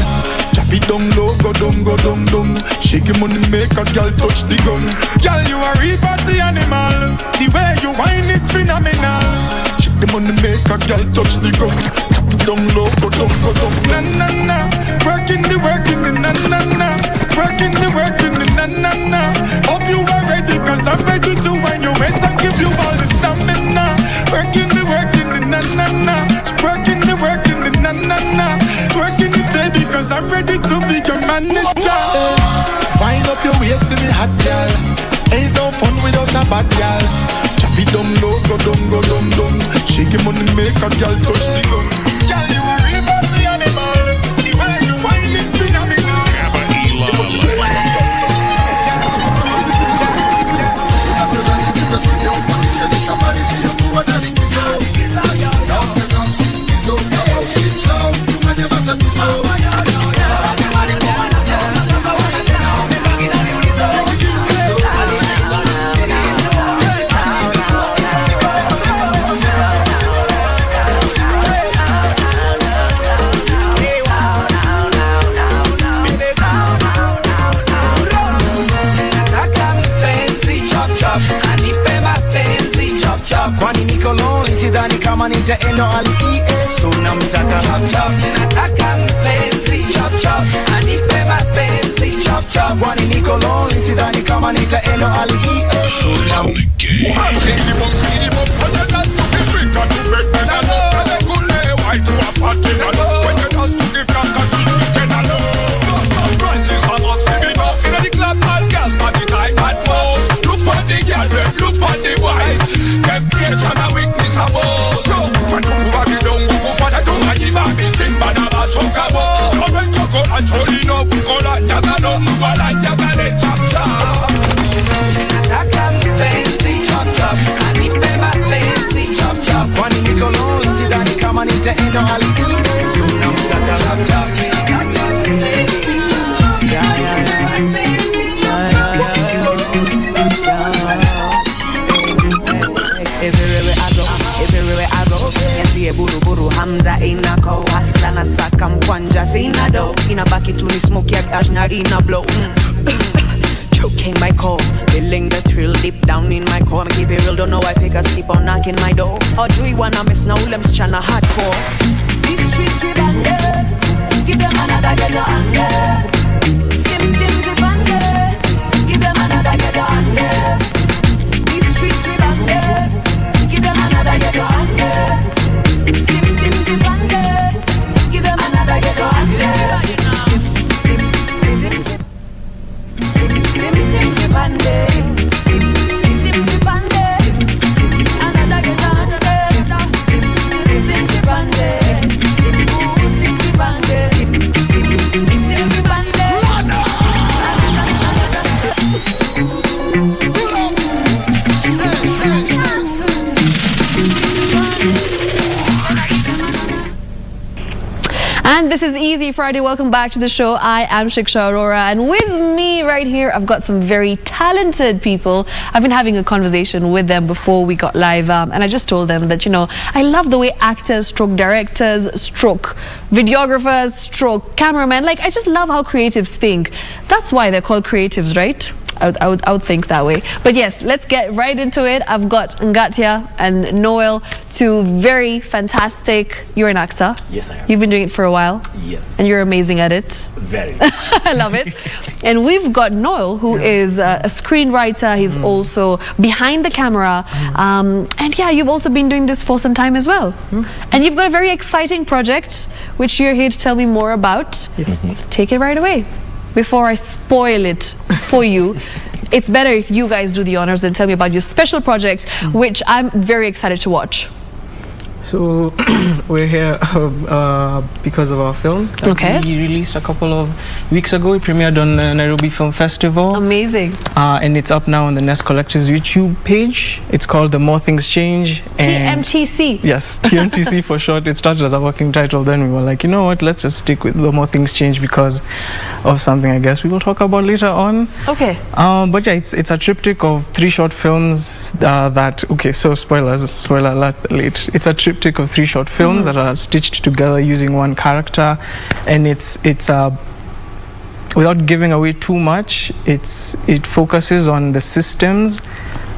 Chop it down low, go down, go down, down. Shake your money, make a girl touch the gun. Girl, you a real party animal. The way you wind is phenomenal. Shake the money, make a girl touch the gun. Chop it down low, go down, go down. Na na na, working the na na na. Working the na na na. Hope you are ready, cause I'm ready to wind your waist and give you all the stamina. Working the na na na. Working the na na na. Working it baby, cause I'm ready to be your manager. Wind up your waist for me hot girl. Ain't no fun without a bad girl. Chop it down low, go down, go down, down. Shake your money, make a girl touch the gun. Girl, you a real bossy animal. The way you wind it's phenomenal. Kwani niko lonely, sidhani kama nitaenda alikie, so namtaka chop chop. Nataka mpenzi chop chop, anipe mapenzi chop chop. Kwani niko lonely, sidhani kama nitaenda alikie, so namtaka. Look on the white, temptation and weakness and both. When you go back down, go for the tongue and give a beating, but I'm a soca ball. Come and choco and choli no, go like jaga no, move like jaga le chop chop. Nataka mpenzi chop chop, anipe mapenzi chop chop. Kwani niko lonely, sidhani kama nitaenda alikie, so namtaka chop chop. Everywhere I go, nianzie buru buru Hamza inako hasta na saka mkwanja sina do inabaki tu ni smoke ya dash na ina blow choking my core, feeling the thrill deep down in my core. Keep it real, don't know why figures keep on knocking my door. Ojui wanna miss na ule msichana hardcore. These streets we banded, give them another ghetto anger. Skim we banded, give them another ghetto anger. These streets we banded, give them another ghetto anger. Skim we banded, give them another ghetto anger. And this is Easy Friday. Welcome back to the show. I am Shiksha Aurora, and with me right here, I've got some very talented people. I've been having a conversation with them before we got live, and I just told them that, you know, I love the way actors, stroke directors, stroke videographers, stroke cameramen, like, I just love how creatives think. That's why they're called creatives, right? I would think that way. But yes, let's get right into it. I've got Ngatia and Noel, two very fantastic. You're an actor. Yes, I am. You've been doing it for a while. Yes. And you're amazing at it. Very. I love it. And we've got Noel, who is a screenwriter. He's also behind the camera. And yeah, you've also been doing this for some time as well. And you've got a very exciting project, which you're here to tell me more about. So take it right away. Before I spoil it for you, it's better if you guys do the honors and tell me about your special project, which I'm very excited to watch. So we're here because of our film that we released a couple of weeks ago. It premiered on the Nairobi Film Festival. Amazing. And it's up now on the Nest Collective's YouTube page. It's called The More Things Change. TMTC. Yes, TMTC for short. It started as a working title. Then we were like, you know what, let's just stick with The More Things Change because of something I guess we will talk about later on. Okay. But yeah, it's a triptych of 3 short films that, okay, so spoiler alert late. It's a triptych of 3 short films that are stitched together using one character, and it's without giving away too much, it focuses on the systems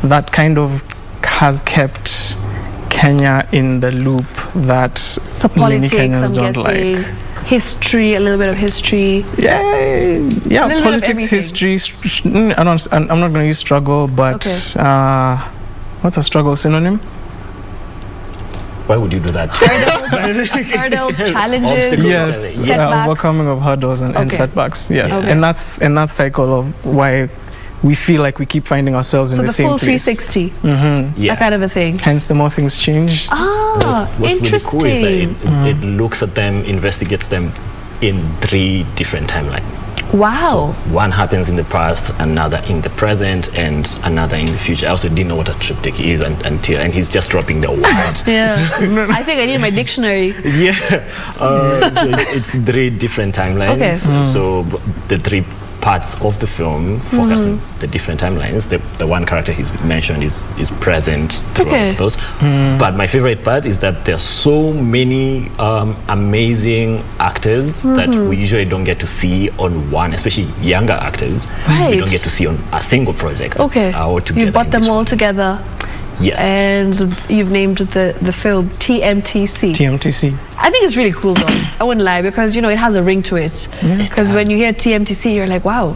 that kind of has kept Kenya in the loop that So many politics, Kenyans I'm don't guessing. like. History, a little bit of history. Yeah, politics, history. I'm not going to use struggle, but what's a struggle synonym? Why would you do that? Hurdles, challenges, yes, setbacks. Overcoming of hurdles and setbacks. Yes, and that cycle of why we feel like we keep finding ourselves in the same place. So the full 360, that kind of a thing. Hence, the more things change. What's interesting. really cool is that it looks at them, investigates them in 3 different timelines. Wow. So one happens in the past, another in the present, and another in the future. I also didn't know what a triptych is until he's just dropping the word. Yeah. I think I need my dictionary. Yeah. So it's 3 different timelines. Okay. So the 3 parts of the film focus on the different timelines. The one character he's mentioned is present throughout those. But my favorite part is that there's so many amazing actors that we usually don't get to see on one, especially younger actors. We don't get to see on a single project. Or together. You brought them all together. Yes. And you've named the film TMTC. TMTC. I think it's really cool though. I wouldn't lie, because you know it has a ring to it. Because when you hear TMTC, you're like, wow,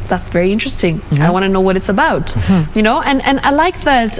that's very interesting. I want to know what it's about. You know, and I like that.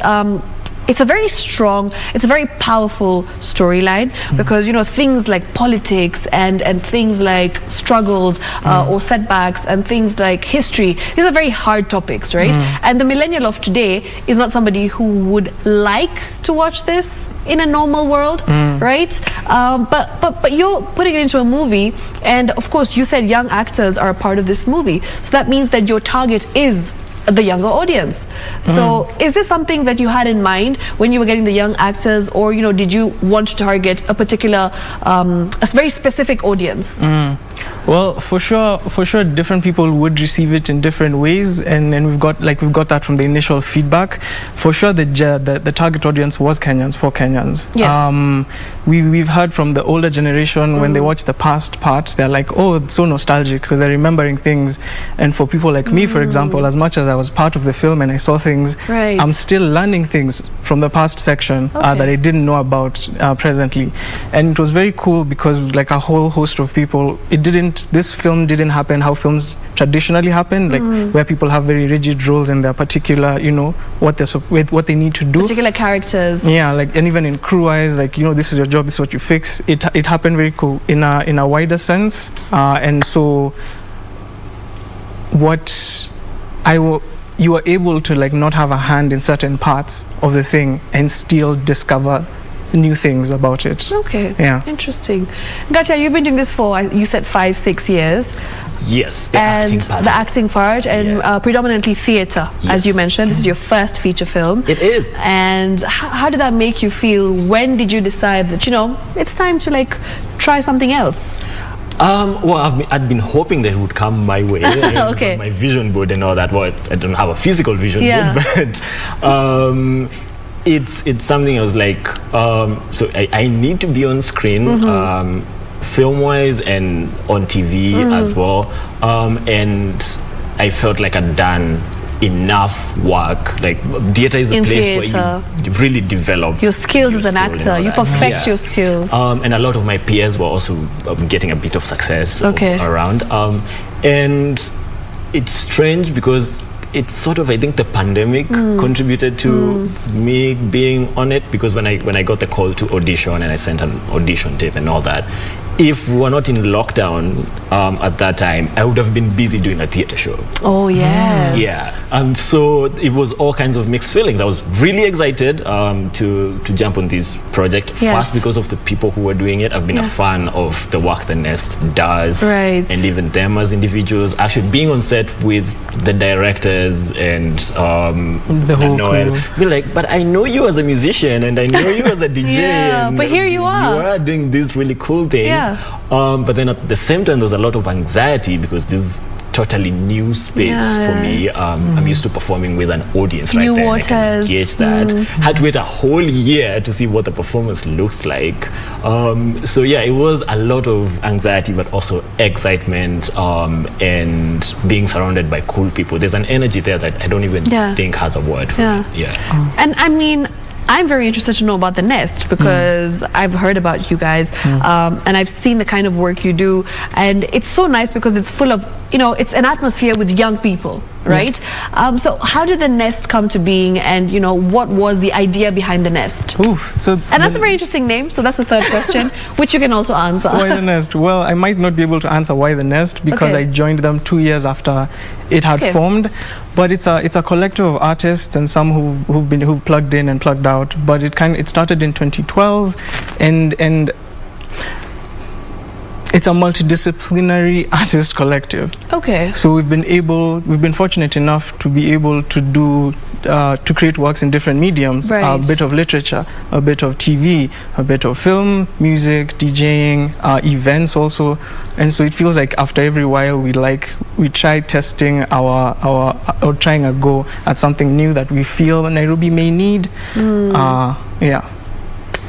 It's a very strong, it's a very powerful storyline because, you know, things like politics and things like struggles or setbacks and things like history, these are very hard topics, right? And the millennial of today is not somebody who would like to watch this in a normal world, right? But you're putting it into a movie, and of course you said young actors are a part of this movie, so that means that your target is the younger audience. So is this something that you had in mind when you were getting the young actors, or you know, did you want to target a particular a very specific audience? Well, for sure, different people would receive it in different ways, and we've got that from the initial feedback. For sure, the target audience was Kenyans, for Kenyans. Yes. We've heard from the older generation when they watch the past part, they're like, oh, it's so nostalgic because they're remembering things. And for people like me, for example, as much as I was part of the film and I saw things, I'm still learning things from the past section that I didn't know about presently. And it was very cool because, like, a whole host of people, this film didn't happen how films traditionally happen, like where people have very rigid roles in their particular, you know, what they need to do. Particular characters. Yeah, like, and even in crew wise, like, you know, this is your job, this is what you fix. It happened very cool in a wider sense, and so you were able to, like, not have a hand in certain parts of the thing and still discover new things about it. Okay. Yeah. Interesting. Gacha, you've been doing this for, you said 5-6 years. Yes, the acting part, and predominantly theatre, as you mentioned. This is your first feature film. It is. And how did that make you feel? When did you decide that, you know, it's time to, like, try something else? Well, I'd been hoping that it would come my way. Okay. My vision board and all that. Well, I don't have a physical vision board, but it's something I was like, so I need to be on screen, film-wise and on TV as well. And I felt like I'd done enough work. Like theater is a place where you really develop your skills as an actor. You perfect your skills. And a lot of my peers were also getting a bit of success around. And it's strange because it's sort of, I think the pandemic contributed to me being on it, because when I got the call to audition and I sent an audition tape and all that, if we were not in lockdown at that time, I would have been busy doing a theater show. Oh, yes. Yeah. And so it was all kinds of mixed feelings. I was really excited to jump on this project. First, because of the people who were doing it. I've been a fan of the work the Nest does. Right. And even them as individuals. Actually, being on set with the directors and the whole Noel, crew. be like, but I know you as a musician and I know you as a DJ. Yeah, and but here you are. You are doing this really cool thing. Yeah. But then at the same time, there's a lot of anxiety because this is totally new space for me. I'm used to performing with an audience New right there. waters. I can gauge that. Had to wait a whole year to see what the performance looks like. So yeah, it was a lot of anxiety, but also excitement and being surrounded by cool people. There's an energy there that I don't even think has a word for me. Yeah. And I mean, I'm very interested to know about the Nest because I've heard about you guys and I've seen the kind of work you do, and it's so nice because it's full of, you know, it's an atmosphere with young people, right? So how did the Nest come to being, and you know, what was the idea behind the Nest? And that's a very interesting name, so that's the third question, which you can also answer. Why the Nest? Well, I might not be able to answer why the Nest because I joined them 2 years after it had formed. But it's a collective of artists and some who've plugged in and plugged out. But it started in 2012, and it's a multidisciplinary artist collective. Okay. So we've been fortunate enough to be able to do to create works in different mediums. Right. A bit of literature, a bit of TV, a bit of film, music, DJing, events also. And so it feels like after every while we try testing or trying a go at something new that we feel Nairobi may need.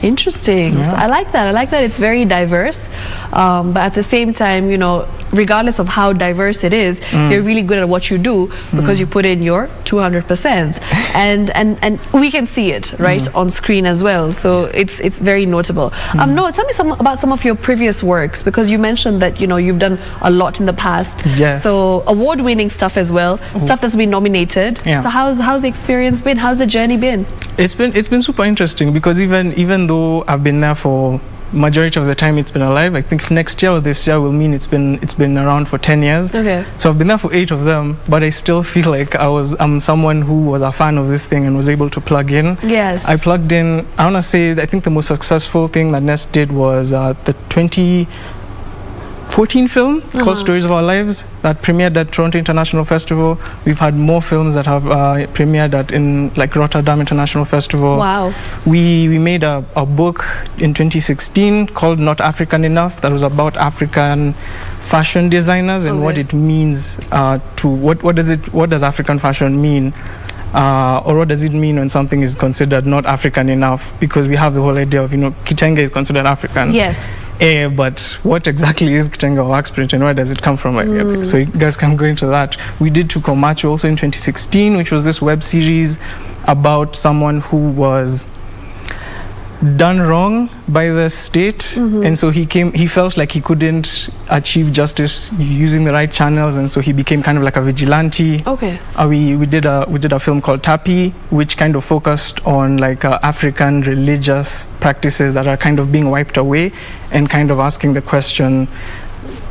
Interesting. So I like that. It's very diverse, but at the same time, you know, regardless of how diverse it is, you're really good at what you do because you put in your 200%, and we can see it right on screen as well. So it's very notable. Noah, tell me about some of your previous works, because you mentioned that, you know, you've done a lot in the past. Yes. So award-winning stuff as well, stuff that's been nominated. Yeah. So how's the experience been? How's the journey been? It's been super interesting because even though I've been there for majority of the time it's been alive, I think next year or this year will mean it's been around for 10 years. Okay. So I've been there for 8 of them, but I still feel like I'm someone who was a fan of this thing and was able to plug in. Yes. I plugged in. I want to say I think the most successful thing that Nest did was the 2014 film called Stories of Our Lives that premiered at Toronto International Festival. We've had more films that have premiered in like Rotterdam International Festival. Wow. We made a book in 2016 called Not African Enough that was about African fashion designers and what it means what does African fashion mean, or what does it mean when something is considered not African enough, because we have the whole idea of, you know, Kitenge is considered African. Yes. But what exactly is Kitenge or wax print and where does it come from? So you guys can go into that. We did Tukomacho also in 2016, which was this web series about someone who was done wrong by the state, and so he felt like he couldn't achieve justice using the right channels, and so he became kind of like a vigilante. Okay. We did a film called Tapi, which kind of focused on like African religious practices that are kind of being wiped away, and kind of asking the question,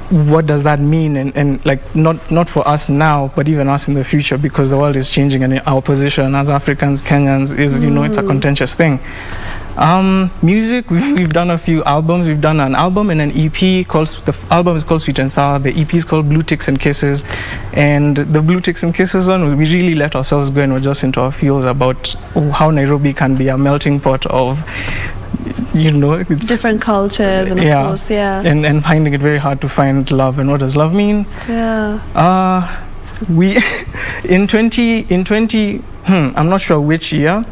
what does that mean, and like not for us now, but even us in the future, because the world is changing and our position as Africans, Kenyans is, you know, it's a contentious thing. Music, we've done a few albums. We've done an album and an EP the album is called Sweet and Sour. The EP is called Blue Ticks and Kisses, and the Blue Ticks and Kisses one, we really let ourselves go and we're just into our feels about how Nairobi can be a melting pot of you know, it's different cultures and of course, and finding it very hard to find love. And what does love mean? We in 20 I'm not sure which year,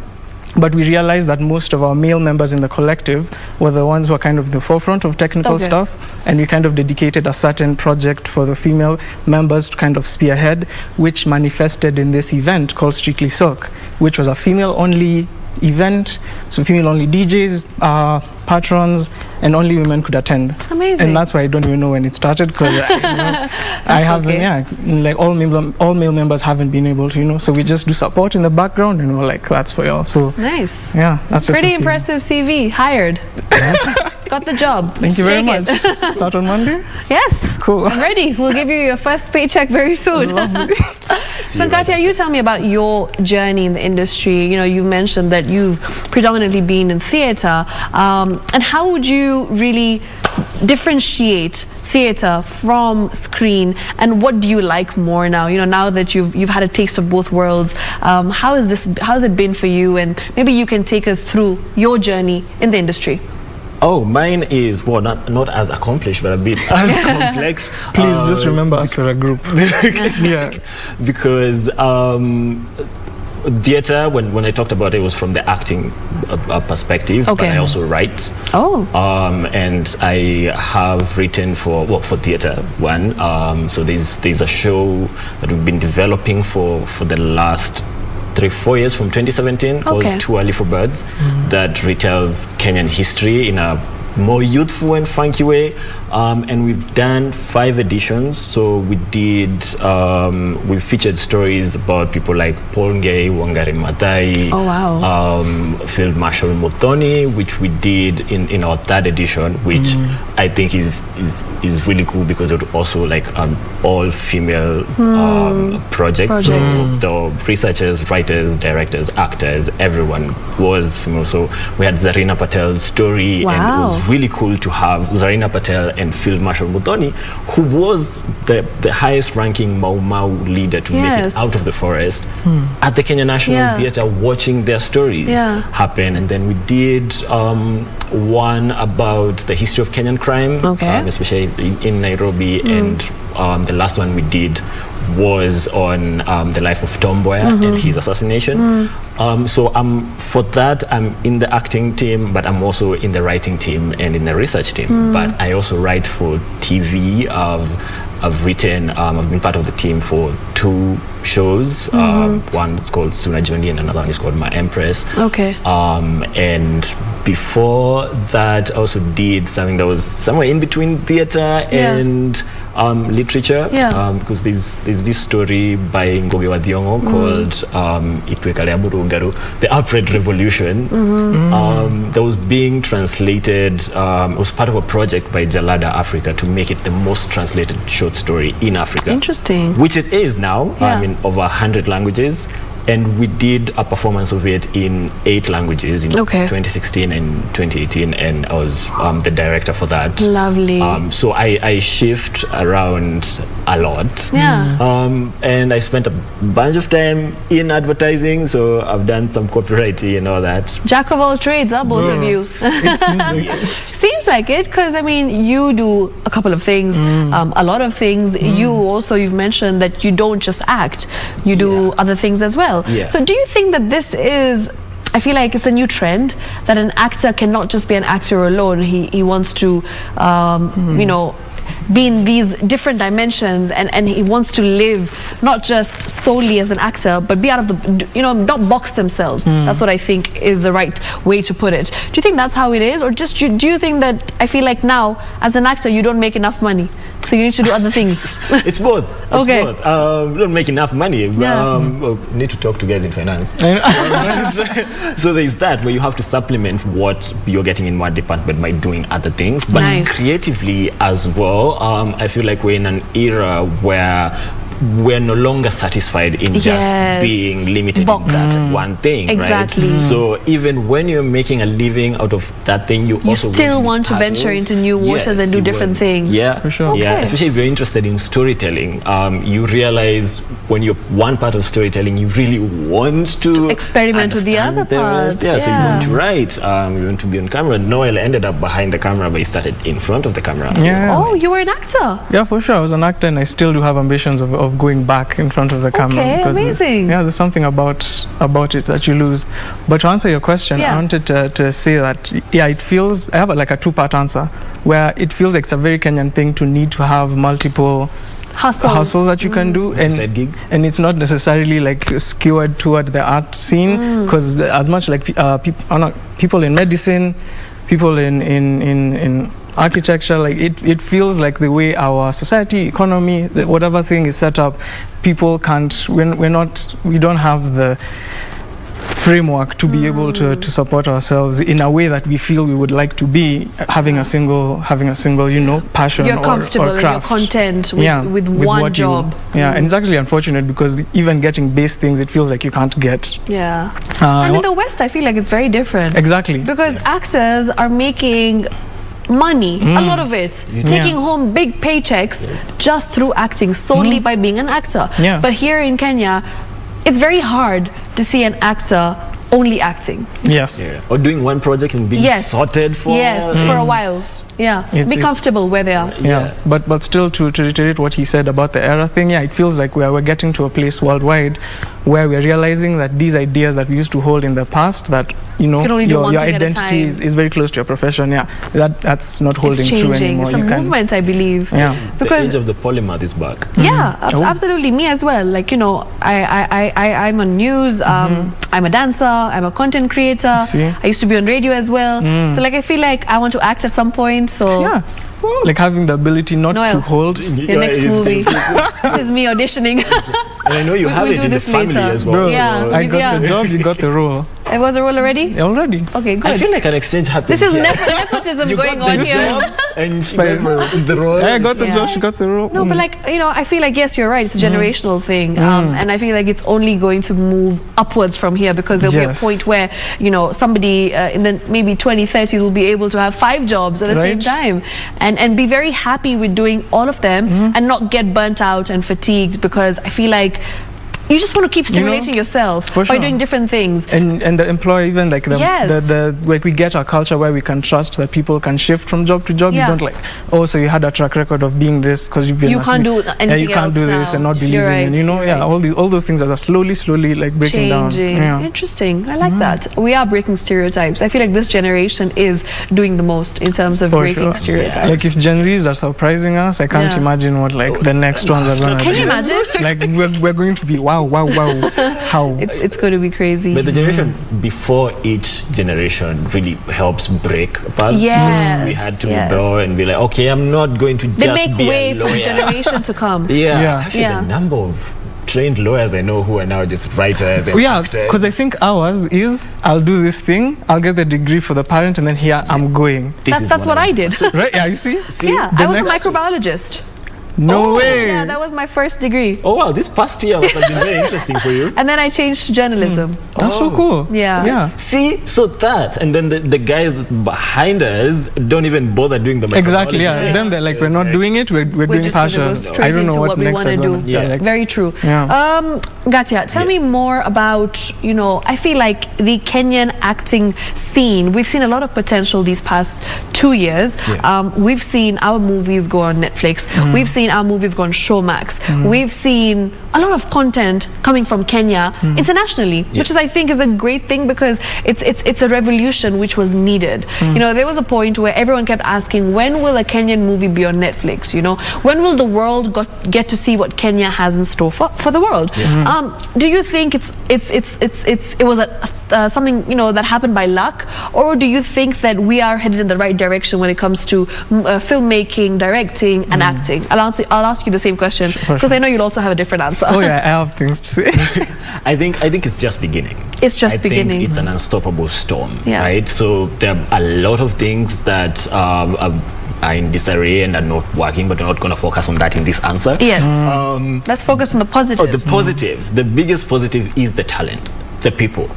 but we realized that most of our male members in the collective were the ones who are kind of the forefront of technical stuff, and we kind of dedicated a certain project for the female members to kind of spearhead, which manifested in this event called Strictly Silk, which was a female-only event, so female-only DJs, patrons, and only women could attend. Amazing. And that's why I don't even know when it started, because I haven't, like all male members haven't been able to, so we just do support in the background, and we're like, that's for y'all. So nice. Yeah, that's pretty impressive CV. Hired. Got the job. Thank you very much. Start on Monday? Yes. Cool. I'm ready. We'll give you your first paycheck very soon. So Katia, you tell me about your journey in the industry. You've mentioned that you've predominantly been in theatre. And how would you really differentiate theatre from screen, and what do you like more now? Now that you've had a taste of both worlds, how's it been for you? And maybe you can take us through your journey in the industry. Oh, mine is not as accomplished, but a bit as complex. Please just remember us for a group. Because theatre, when I talked about it, was from the acting perspective, but I also write. And I have written for theatre one. So there's a show that we've been developing for the last 3-4 years, from 2017, called Too Early for Birds, that retells Kenyan history in a more youthful and funky way. And we've done 5 editions. So we featured stories about people like Paul Ngei, Wangari Maathai, Field Marshal Muthoni, which we did in our 3rd edition, which I think is really cool, because it also like all female project. So the researchers, writers, directors, actors, everyone was female. So we had Zarina Patel's story, and it was really cool to have Zarina Patel and Field Marshal Muthoni, who was the highest ranking Mau Mau leader to make it out of the forest, at the Kenya National Theatre, watching their stories happen. And then we did one about the history of Kenyan crime, especially in Nairobi, and the last one we did was on the life of Tom Mboya and his assassination. So for that, I'm in the acting team, but I'm also in the writing team and in the research team. But I also write for TV. I've been part of the team for 2 shows. One is called Suna Journey, and another one is called My Empress. And before that, I also did something that was somewhere in between theatre and literature, because there's this story by Ngugi wa Thiong'o called The Alfred Revolution, that was being translated. It was part of a project by Jalada Africa to make it the most translated short story in Africa. Interesting. Which it is now, in over 100 languages. And we did a performance of it in 8 languages in 2016 and 2018, and I was the director for that. Lovely. So I shift around a lot. And I spent a bunch of time in advertising, so I've done some copywriting and all that. Jack of all trades, both of you. Seems like it, because you do a couple of things, a lot of things. You've mentioned that you don't just act, you do other things as well. So do you think that this is, I feel like it's a new trend, that an actor cannot just be an actor alone? He wants to, be in these different dimensions, and he wants to live not just solely as an actor, but be out of the, not box themselves. That's what I think is the right way to put it. Do you think that's how it is? Or just do you think that, I feel like now, as an actor, you don't make enough money, so you need to do other things? It's both. We don't make enough money. Need to talk to guys in finance. So there's that, where you have to supplement what you're getting in one department by doing other things, but creatively as well. I feel like we're in an era where we're no longer satisfied in just being limited in that one thing, right? So even when you're making a living out of that thing, you also still want to venture into new waters and do different things. For sure. Especially if you're interested in storytelling, you realize when you're one part of storytelling, you really want to experiment with the other part. Yeah, so you want to write, you want to be on camera. Noel ended up behind the camera, but he started in front of the camera. Yeah. Oh, you were an actor? Yeah, for sure. I was an actor, and I still do have ambitions of going back in front of the camera. Okay, amazing. There's something about it that you lose. But to answer your question, I wanted to say that, it feels, I have like a two-part answer, where it feels like it's a very Kenyan thing to need to have multiple hustles that you can do, and it's not necessarily like skewered toward the art scene, because as much like people in medicine, people in architecture, like it feels like the way our society, economy, whatever thing is set up, people can't, we don't have the framework to be able to support ourselves in a way that we feel we would like to be, having a single passion you're comfortable or craft. And you're content with one job. And it's actually unfortunate, because even getting base things, it feels like you can't get. And in the West, I feel like it's very different. Exactly. Because actors are making money, a lot of it, taking home big paychecks just through acting, solely by being an actor. But here in Kenya, it's very hard to see an actor only acting. Or doing one project and being sorted for for a while. Be comfortable where they are. But still, to reiterate what he said about the era thing, it feels like we're getting to a place worldwide where we're realizing that these ideas that we used to hold in the past, that your identity is very close to your profession, that's not holding true anymore. It's a movement, I believe. Because the age of the polymath is back. Absolutely. Me as well. Like, I'm on news, I'm a dancer, I'm a content creator, I used to be on radio as well. So like, I feel like I want to act at some point. So like having the ability not to hold your next movie. This is me auditioning. And I know you have it in the family as well. Bro, I got the job, you got the role. I got the role already? Already. Okay, good. I feel like an exchange happened. This is nepotism going on here. And the role. I got the job, she got the role. No, but like, I feel like, yes, you're right. It's a generational thing. And I feel like it's only going to move upwards from here, because there'll be a point where, somebody in the maybe 2030s will be able to have 5 jobs at the same time and be very happy with doing all of them and not get burnt out and fatigued, because I feel like you just want to keep stimulating yourself by doing different things. And the employer, even like like we get our culture where we can trust that people can shift from job to job. You don't like, so you had a track record of being this because you've been. You can't do anything you can't do this and not believing. And all those things are slowly like breaking changing down. Interesting. I like that. We are breaking stereotypes. I feel like this generation is doing the most in terms of breaking stereotypes. Like if Gen Zs are surprising us, I can't imagine what like the next ones are going to do. Can you imagine? Like we're going to be wow. How it's going to be crazy. But the generation before each generation really helps break apart. We had to go and be like, okay, I'm not going to just be a lawyer. They make way for the generation to come. Actually, the number of trained lawyers I know who are now just writers and actors. Because I think ours is, I'll do this thing, I'll get the degree for the parent, and then here I'm going. That's what I did. Right? Yeah, you see? I was a microbiologist. No way! Yeah, that was my first degree. Oh wow, this past year must have been very interesting for you. And then I changed to journalism. That's so cool. Yeah. See, so that, and then the guys behind us don't even bother doing the microbiology. Exactly, Then they're like, we're not doing it, we're doing passion. I don't know what we want to do. Very true. Gatia, tell me more about, I feel like the Kenyan acting scene, we've seen a lot of potential these past 2 years. We've seen our movies go on Netflix. We've seen our movies go on Showmax. We've seen a lot of content coming from Kenya internationally, which is, I think, is a great thing, because it's a revolution which was needed. There was a point where everyone kept asking, when will a Kenyan movie be on Netflix? When will the world get to see what Kenya has in store for the world? Do you think it was something that happened by luck, or do you think that we are headed in the right direction when it comes to filmmaking, directing, and acting? I'll ask you the same question, because I know you'll also have a different answer. Oh yeah, I have things to say. I think it's just beginning. It's just beginning. Think it's an unstoppable storm, right? So there are a lot of things that are in disarray and are not working, but we're not going to focus on that in this answer. Yes. Let's focus on the positive. The positive. The biggest positive is the talent, the people.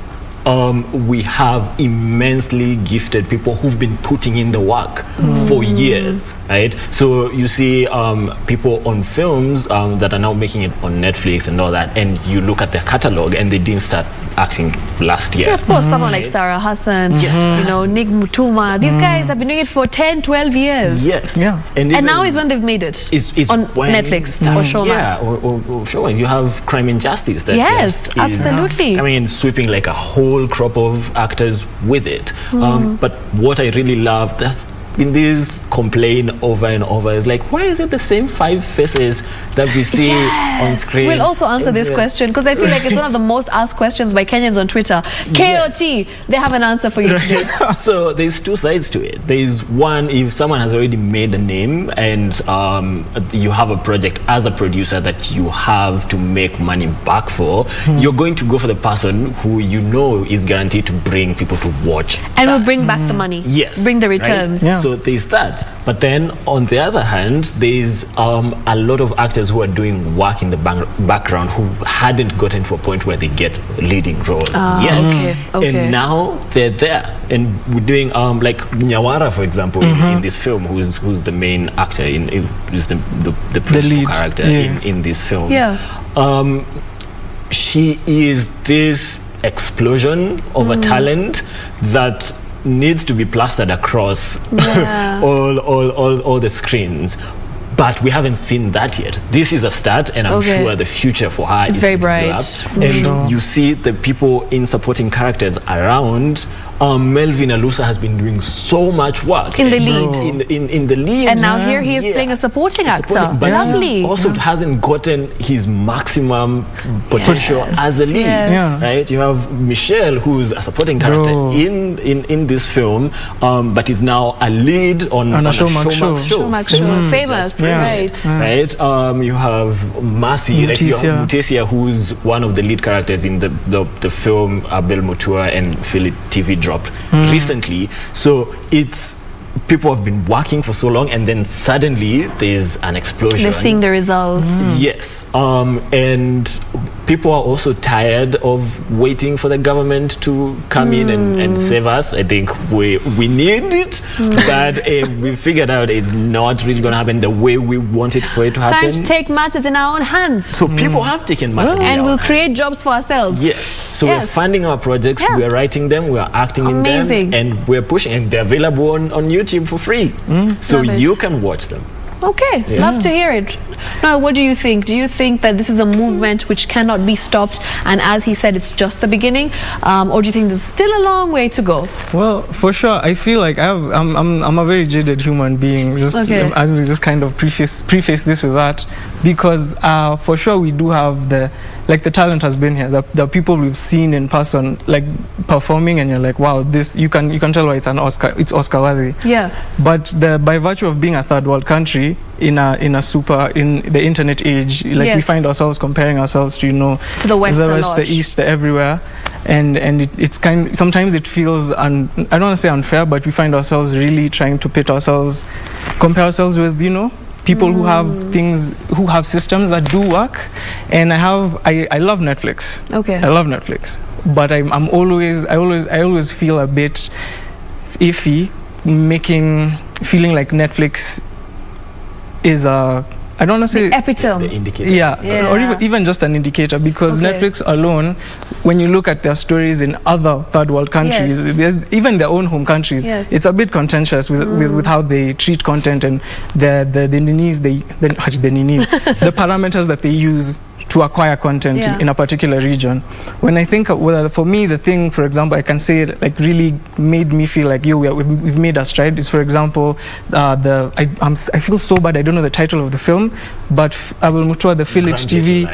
we have immensely gifted people who've been putting in the work for years, right? So you see people on films that are now making it on Netflix and all that, and you look at their catalog and they didn't start acting last year. Yeah, of course, someone like Sarah Hassan, you know, Nick Mutuma, these guys have been doing it for 10, 12 years. Yes. Yeah. And now is when they've made it on Netflix or Showmax. Yeah, or Showmax. You have Crime and Justice that just absolutely. I mean, sweeping like a whole crop of actors with it. But what I really love, that's in these complain over and over, is like, why is it the same 5 faces that we see on screen? We'll also answer this question because I feel like it's one of the most asked questions by Kenyans on Twitter. KOT, they have an answer for you today. So there's 2 sides to it. There's one, if someone has already made a name and you have a project as a producer that you have to make money back for, you're going to go for the person who you know is guaranteed to bring people to watch. And will bring back the money. Yes. Bring the returns. Right? So there's that. But then on the other hand, there's a lot of actors who are doing work in the background who hadn't gotten to a point where they get leading roles yet. Okay. And now they're there. And we're doing like Nyawara, for example, in this film, who's the main actor, who's the principal character in this film. Yeah. She is this explosion of a talent that needs to be plastered across all the screens, but we haven't seen that yet. This is a start, and I'm sure the future for her is very bright. And you see the people in supporting characters around. Melvin Alusa has been doing so much work in the lead. In the lead, and now here he is playing a supporting actor. But lovely. He also hasn't gotten his maximum potential as a lead. Right? You have Michelle, who's a supporting character in this film, but is now a lead on a Showmax show. Famous, right? Right. You have Mercy, like you have Mutesia, who's one of the lead characters in the film Abel Mutua and Philip TV dropped recently. So it's people have been working for so long, and then suddenly there's an explosion. They're seeing the results. Yes. And people are also tired of waiting for the government to come in and save us. I think we need it, but we figured out it's not really going to happen the way we wanted for it to happen. It's time to take matters in our own hands. So people have taken matters in and our we'll hands. Create jobs for ourselves. Yes. So we're funding our projects, we're writing them, we're acting in them, and we're pushing, and they're available on YouTube for free. So you can watch them. Okay, love to hear it. Now, what do you think? Do you think that this is a movement which cannot be stopped, and as he said, it's just the beginning, or do you think there's still a long way to go? Well, for sure, I feel like I'm a very jaded human being. I will just kind of preface this with that, because for sure we do have the talent has been here. The people we've seen in person, like performing, and you're like, wow, this you can tell why it's Oscar worthy. Yeah. But by virtue of being a third world country in the internet age, like we find ourselves comparing ourselves to to the West, the East, the everywhere, and it's sometimes it feels I don't want to say unfair, but we find ourselves really trying to compare ourselves with people who have things, who have systems that do work. And I love Netflix. Okay. I love Netflix, but I always feel a bit iffy feeling like Netflix is I don't want to say the epitome. The indicator. Yeah. Or even just an indicator, because Netflix alone, when you look at their stories in other third world countries, even their own home countries, it's a bit contentious with how they treat content and the parameters that they use to acquire content in a particular region. When I think, for me, the thing, for example, I can say like really made me feel like we've made a stride is, for example, I feel so bad I don't know the title of the film, but Abel Mutua, the Philip TV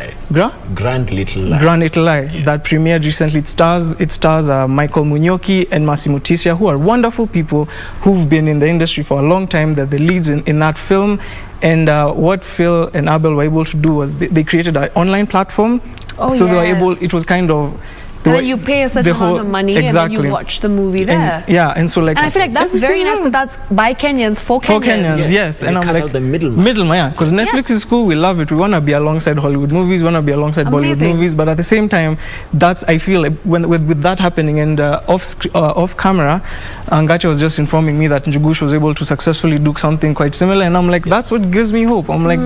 Grand Little Lie. Grand Little Lie that premiered recently. It stars Michael Munyoki and Mercy Mutesia, who are wonderful people who've been in the industry for a long time. They're the leads in that film. And what Phil and Abel were able to do was they created an online platform. They were able. It was kind of And then you pay a certain amount of money and then you watch the movie there. And so like... And I feel like that's very nice because that's by Kenyans for Kenyans. For Kenyans, yes. And I'm like... the middleman. Yeah. Because Netflix is cool, we love it. We want to be alongside Hollywood movies, we want to be alongside Bollywood movies, but at the same time, that's, I feel like, with that happening and off camera, Ngacha was just informing me that Njugush was able to successfully do something quite similar, and I'm like, that's what gives me hope. I'm like,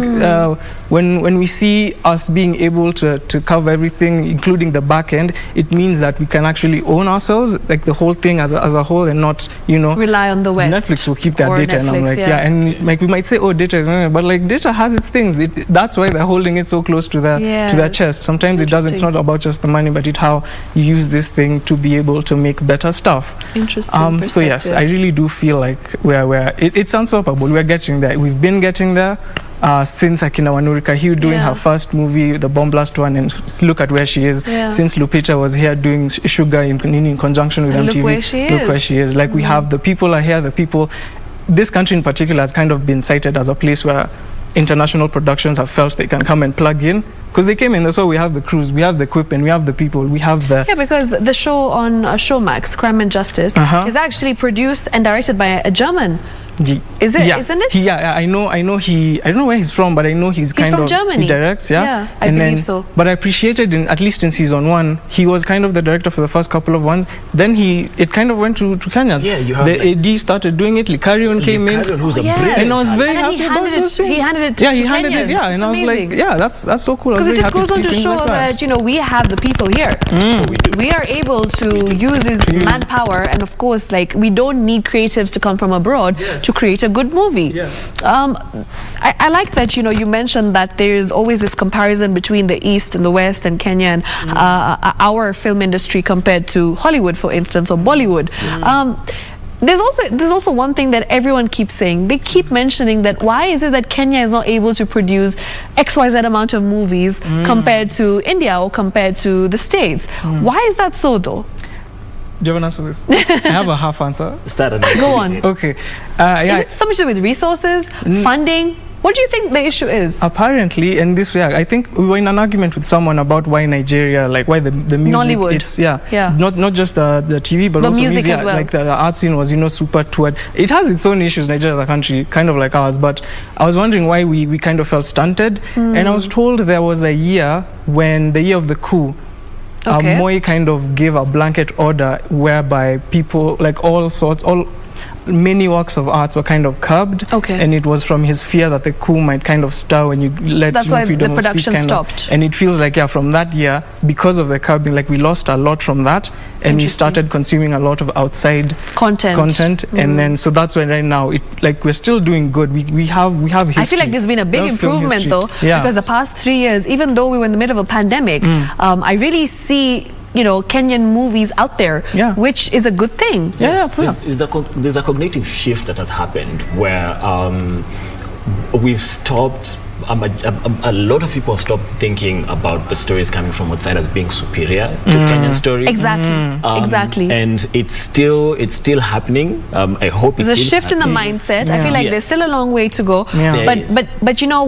when we see us being able to cover everything, including the back end, it means that we can actually own ourselves, like the whole thing as a whole, and not, rely on the West. Netflix will keep their data, Netflix, and I'm like, and like we might say, oh, data, but like data has its things. That's why they're holding it so close to their chest. Sometimes it doesn't. It's not about just the money, but it's how you use this thing to be able to make better stuff. Interesting. So yes, I really do feel like it's unstoppable. We're getting there. We've been getting there. Since Akina Wanurika Hugh doing her first movie, the Bomb Blast one, and look at where she is. Since Lupita was here doing Sugar in conjunction with MTV. Look where she is. Like we have the people are here, the people. This country in particular has kind of been cited as a place where international productions have felt they can come and plug in. Because they came in, so we have the crews, we have the equipment, we have the people, we have the... Yeah, because the show on Showmax, Crime and Justice, is actually produced and directed by a German. Is it? Yeah. Isn't it? I know I don't know where he's from, but I know he's kind from of Germany. He directs, I believe so. But I appreciated at least in season 1, he was kind of the director for the first couple of ones. Then it kind of went to Kenya. Yeah, you have the AD started doing it. Likarion came in, who's a and I was very happy about this. He handed it to Kenyans. Yeah, and I was like, that's so cool. Because it just goes on to show that we have the people here. We are able to use this manpower, and of course, like we don't need creatives to come from abroad to create a good movie. I like that you mentioned that there is always this comparison between the East and the West and Kenya and our film industry compared to Hollywood, for instance, or Bollywood. There's also one thing that everyone keeps saying. They keep mentioning that why is it that Kenya is not able to produce XYZ amount of movies compared to India or compared to the States? Why is that so though? Do you have an answer for this? I have a half answer. Go on. Okay. Is it something to do with resources, funding? What do you think the issue is? Apparently, and this, I think we were in an argument with someone about why Nigeria, like why the music, Nollywood. Not just the TV, but the also music as well. Like the art scene was, super toured. It has its own issues, Nigeria as a country, kind of like ours, but I was wondering why we kind of felt stunted. And I was told there was a year when, the year of the coup, Moi kind of gave a blanket order whereby people, like many works of arts were kind of curbed, and it was from his fear that the coup might kind of stir when you let that's why the production stopped. And it feels like from that year, because of the curbing, like we lost a lot from that, and we started consuming a lot of outside content, and then so that's why right now we're still doing good. We have history. I feel like there's been a big improvement though, because the past 3 years, even though we were in the middle of a pandemic, I really see Kenyan movies out there, which is a good thing. There's a cognitive shift that has happened where we've stopped. A lot of people have stopped thinking about the stories coming from outside as being superior to Kenyan stories. Exactly. And it's still happening. I hope there's a shift in the mindset. I feel like there's still a long way to go. But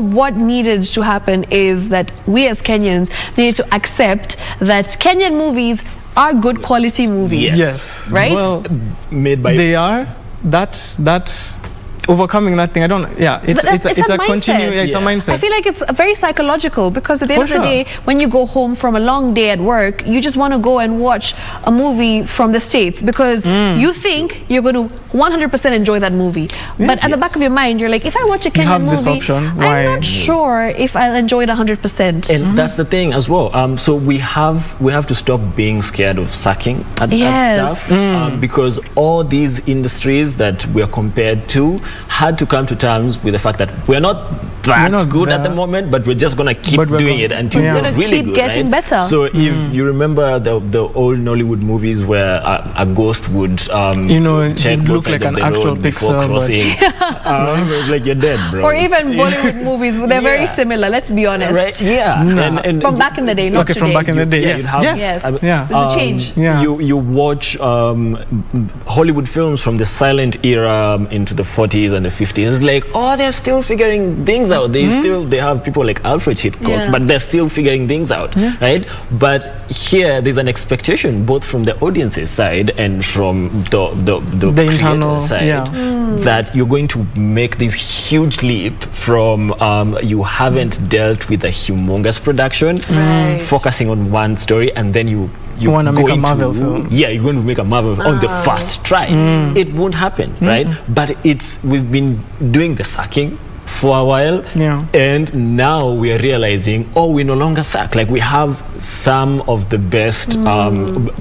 what needed to happen is that we as Kenyans needed to accept that Kenyan movies are good quality movies. Yes. Right? Well, made by they are. That overcoming that thing, it's a continuing, it's a mindset. I feel like it's very psychological, because at the end of the day, when you go home from a long day at work, you just want to go and watch a movie from the States because you think you're going to 100% enjoy that movie. But at the back of your mind, you're like, if I watch a Kenyan movie, I'm not sure if I'll enjoy it 100%. And that's the thing as well. So we have to stop being scared of sucking at stuff, because all these industries that we're compared to had to come to terms with the fact that we're not that good at the moment, but we're just gonna keep doing it until we're really keep getting better. So if you remember the old Nollywood movies where a ghost would check look like an actual pixel, it's like you're dead, bro. Or even Bollywood movies, they're very similar. Let's be honest. Right? Yeah. And from back in the day, not today. From back in the day, yes. There's a change. You watch Hollywood films from the silent era into the 40s and the 50s. It's like, they're still figuring things things out. They have people like Alfred Hitchcock, but they're still figuring things out, right? But here there's an expectation both from the audience's side and from the internal side that you're going to make this huge leap from you haven't dealt with a humongous production, focusing on one story, and then you want to make a Marvel film. Yeah, you're going to make a Marvel film on the first try. It won't happen, right? But we've been doing the sucking for a while, and now we are realizing, we no longer suck. Like, we have some of the best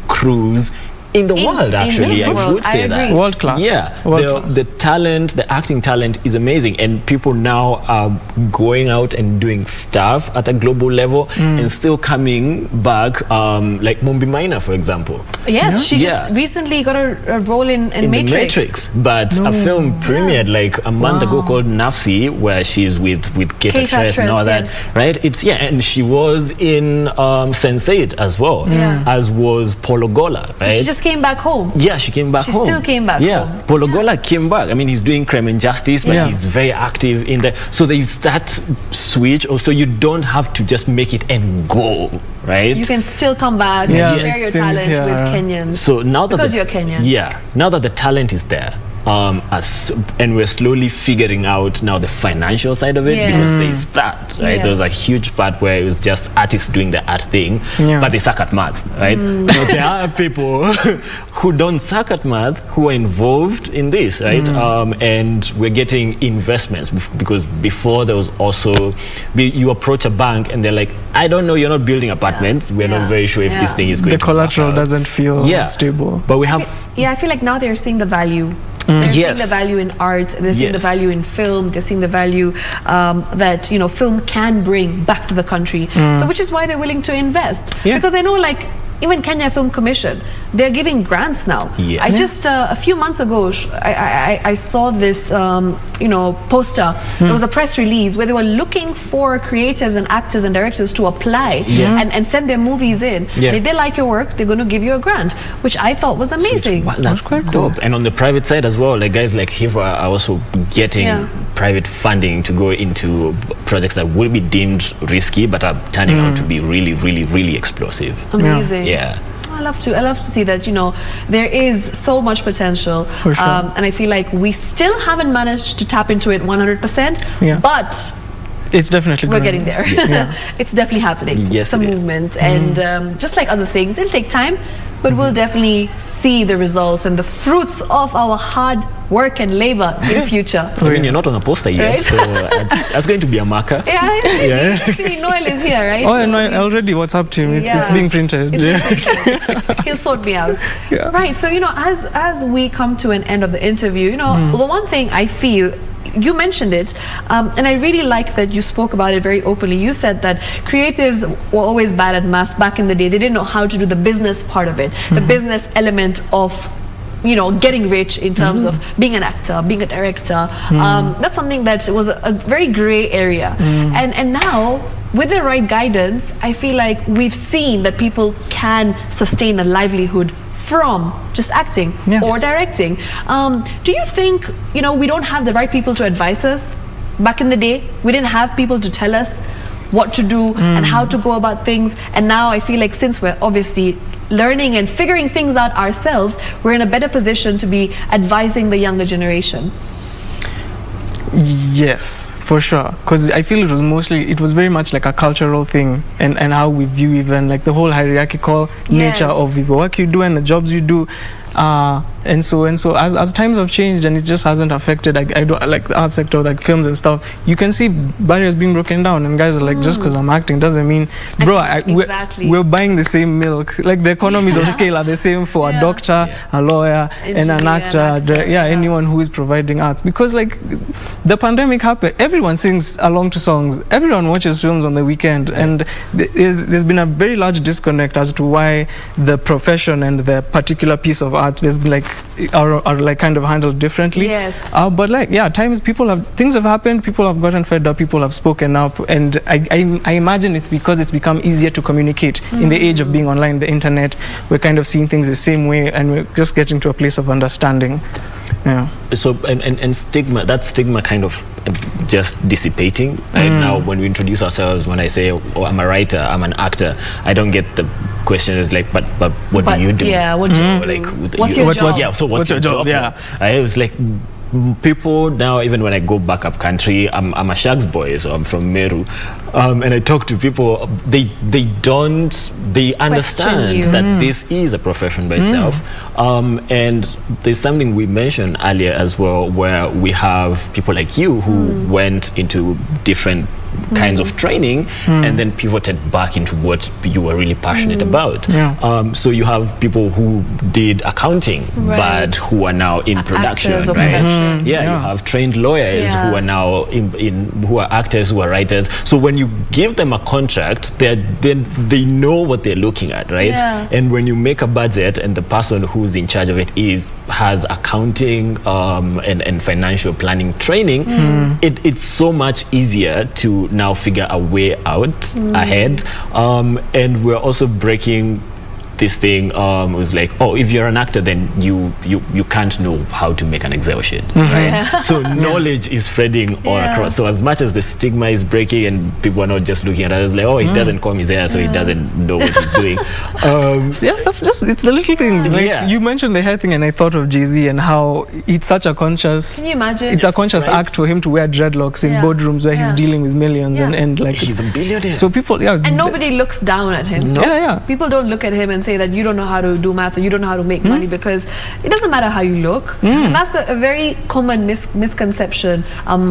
crews in the world, actually. I would say that. World class. Yeah. The talent, the acting talent is amazing, and people now are going out and doing stuff at a global level and still coming back, like Mumbi Maina, for example. Yes, she just recently got a role in Matrix. The Matrix. But a film premiered like a month ago called Nafsi, where she's with Kate Actress and all that, right? And she was in Sense8 as well, as was Polo Gola, right? So she just came back home. Yeah, she came back home. She still came back home. Polo Gola came back. I mean, he's doing Crime and Justice, but he's very active in there. So there's that switch. Also, you don't have to just make it and go, right? You can still come back and share your talent with Kenyans. So now that because you're Kenyan. Yeah. Now that the talent is there, and we're slowly figuring out now the financial side of it, because there's that, right? There was a huge part where it was just artists doing the art thing, but they suck at math, right? So there are people who don't suck at math who are involved in this, right? And we're getting investments, because before there was also, you approach a bank and they're like, I don't know, you're not building apartments, we're not very sure if this thing is going to the collateral doesn't feel stable. But we have I feel like now they're seeing the value. They're seeing the value in art, they're seeing the value in film, they're seeing the value that film can bring back to the country. So which is why they're willing to invest. Because I know, like, even Kenya Film Commission, they're giving grants now. I just a few months ago I saw this poster. There was a press release where they were looking for creatives and actors and directors to apply and send their movies in. If they like your work, they're going to give you a grant, which I thought was amazing. That's quite dope. And on the private side as well, like guys like Hiva are also getting private funding to go into projects that will be deemed risky but are turning out to be really, really, really explosive. Amazing. Yeah. I love to see that, there is so much potential. For sure. And I feel like we still haven't managed to tap into it 100%, but it's definitely we're getting there. It's definitely happening. Yes, some movement. And just like other things, it'll take time, but we'll definitely see the results and the fruits of our hard work and labor in the future. I mean, you're not on a poster yet, so that's going to be a marker. Noel is here, right? Oh, and I already WhatsApped him. It's being printed. He'll sort me out. Right, so, as we come to an end of the interview, the one thing I feel, you mentioned it, and I really like that you spoke about it very openly. You said that creatives were always bad at math back in the day. They didn't know how to do the business part of it, the business element of getting rich in terms of being an actor, being a director. That's something that was a very gray area. And now, with the right guidance, I feel like we've seen that people can sustain a livelihood from just acting or directing. Do you think, we don't have the right people to advise us? Back in the day, we didn't have people to tell us what to do and how to go about things. And now I feel like since we're obviously learning and figuring things out ourselves, we're in a better position to be advising the younger generation. Yes, for sure. Because I feel it was very much like a cultural thing, and how we view even like the whole hierarchical nature of the work you do and the jobs you do. And so as times have changed and it just hasn't affected I don't like the art sector, like films and stuff, you can see barriers being broken down, and guys are like, just because I'm acting doesn't mean, bro, we're buying the same milk. Like the economies of scale are the same for a doctor, a lawyer, and an actor, anyone who is providing arts. Because like the pandemic happened, everyone sings along to songs, everyone watches films on the weekend, and there's been a very large disconnect as to why the profession and the particular piece of art there's been like are like kind of handled differently. But like things have happened, people have gotten fed up, people have spoken up, and I imagine it's because it's become easier to communicate in the age of being online, the internet. We're kind of seeing things the same way, and we're just getting to a place of understanding. Yeah. So and stigma, that stigma kind of just dissipating right now when we introduce ourselves. When I say, oh, I'm a writer, I'm an actor, I don't get the question is like, but what do you do? Yeah, what do you do? Like, what's your job? Yeah, so what's your job? Yeah. I was like, people now, even when I go back up country, I'm a Shags boy, so I'm from Meru, and I talk to people, they understand that this is a profession by itself, and there's something we mentioned earlier as well, where we have people like you who went into different kinds of training and then pivoted back into what you were really passionate about. So you have people who did accounting but who are now in production, right? You have trained lawyers who are now who are actors, who are writers. So when you give them a contract, they know what they're looking at, right? And when you make a budget and the person who's in charge of it has accounting and financial planning training, it's so much easier to now figure a way out ahead, and we're also breaking this thing. It was like, oh, if you're an actor, then you can't know how to make an Excel sheet, right? So knowledge is spreading all across. So as much as the stigma is breaking and people are not just looking at us like, oh, he doesn't comb his hair, so he doesn't know what he's doing. It's the little things. Like you mentioned the hair thing, and I thought of Jay-Z and how it's such a conscious. Can you imagine? It's a conscious act for him to wear dreadlocks in boardrooms where he's dealing with millions and like he's a billionaire. So people, and nobody looks down at him. People don't look at him and say that you don't know how to do math or you don't know how to make money, because it doesn't matter how you look. And that's a very common misconception,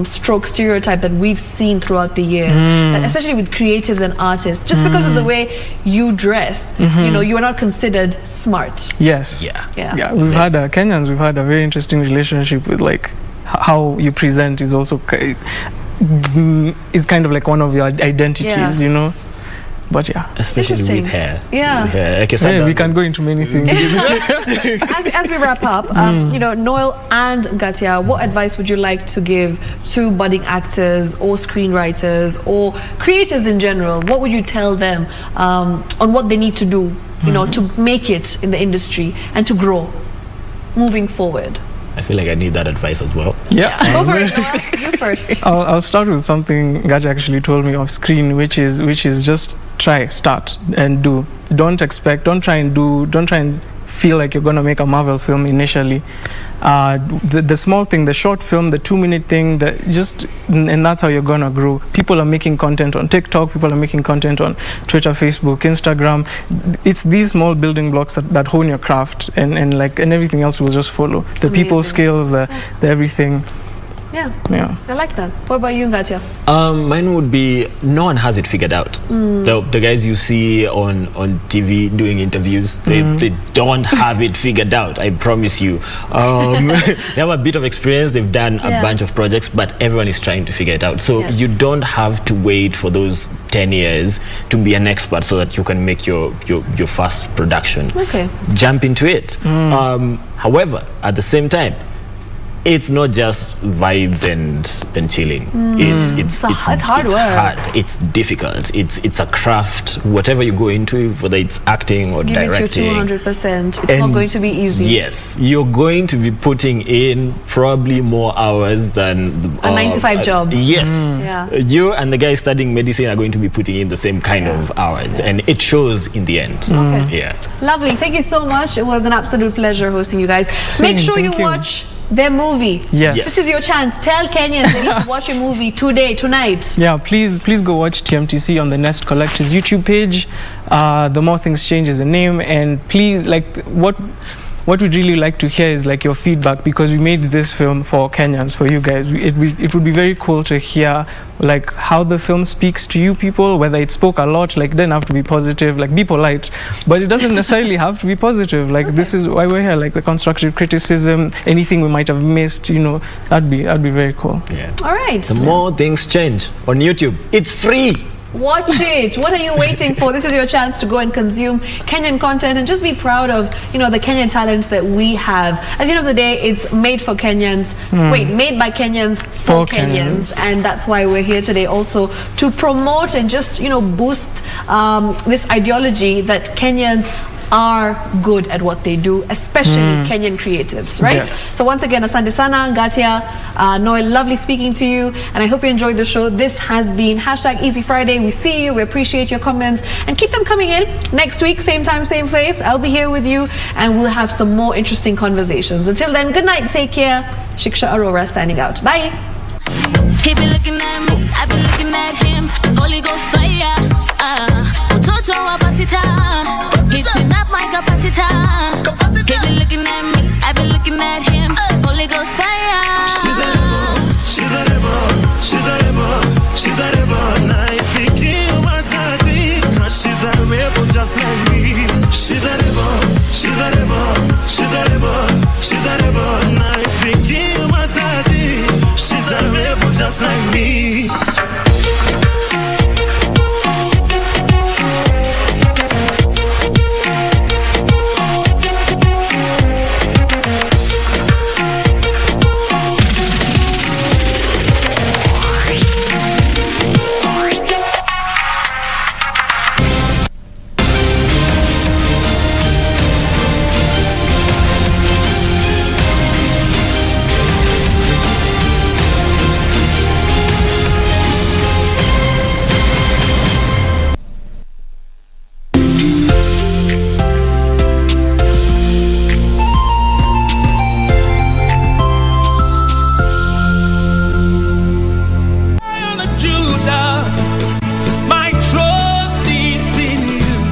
stroke stereotype that we've seen throughout the years, that especially with creatives and artists, just because of the way you dress, you know, you are not considered smart. Yes. Yeah. We've had Kenyans. We've had a very interesting relationship with like how you present is also is kind of like one of your identities, you know. But especially with hair. We can go into many things. As we wrap up, you know, Noel and Gatia, what advice would you like to give to budding actors or screenwriters or creatives in general? What would you tell them on what they need to do, you know, to make it in the industry and to grow moving forward? I feel like I need that advice as well. Go for it, Noel. You first. I'll start with something Gaja actually told me off screen, which is just start and do. Don't try and feel like you're gonna make a Marvel film initially. The small thing, the short film, the 2-minute thing, and that's how you're gonna grow. People are making content on TikTok, people are making content on Twitter, Facebook, Instagram. It's these small building blocks that hone your craft, and everything else will just follow. The people skills, the everything. Yeah, I like that. What about you, Gatia? Mine would be, no one has it figured out. The guys you see on TV doing interviews, they don't have it figured out, I promise you. They have a bit of experience, they've done a bunch of projects, but everyone is trying to figure it out. So you don't have to wait for those 10 years to be an expert so that you can make your first production. Jump into it. However, at the same time, it's not just vibes and chilling. It's hard work. It's difficult. It's a craft. Whatever you go into, whether it's acting or directing, give it your 200%. It's not going to be easy. Yes, you're going to be putting in probably more hours than a 9-to-5 job. Yes. You and the guy studying medicine are going to be putting in the same kind of hours, and it shows in the end. Lovely. Thank you so much. It was an absolute pleasure hosting you guys. Make sure you watch their movie. This is your chance. Tell Kenyans they need to watch your movie today, tonight. Please go watch TMTC on the Nest Collector's YouTube page. The More Things Change is the name, and please, like, what we'd really like to hear is like your feedback, because we made this film for Kenyans, for you guys. It would be very cool to hear like how the film speaks to you people, whether it spoke a lot, like it doesn't have to be positive, like be polite, but it doesn't necessarily have to be positive. Like this is why we're here, like the constructive criticism, anything we might have missed, you know, that'd be very cool. All right. The More Things Change on YouTube. It's free. Watch it. What are you waiting for? This is your chance to go and consume Kenyan content and just be proud of, you know, the Kenyan talents that we have. At the end of the day, it's made for Kenyans. Made by Kenyans for Kenyans. And that's why we're here today also to promote and just, you know, boost this ideology that Kenyans are good at what they do, especially Kenyan creatives, right? Yes. So once again, asante sana, Ngatia, Noel, lovely speaking to you, and I hope you enjoyed the show. This has been #Easy Friday. We see you, we appreciate your comments, and keep them coming in. Next week, same time, same place, I'll be here with you, and we'll have some more interesting conversations. Until then, good night, take care. Shiksha Arora signing out. Bye. He be looking at me, I be looking at him. Holy Ghost fire, Toto Apasita, hitting up my capacitor. He be looking at me, I be looking at him. Holy Ghost fire. She's a rebel, she's a rebel, she's a rebel, she's a rebel. Now if you kill my sassy, cause she's a rebel just like me. She's a rebel, she's a rebel, she's a rebel, she's a rebel. Now if you kill my sassy, she's a rebel just like me.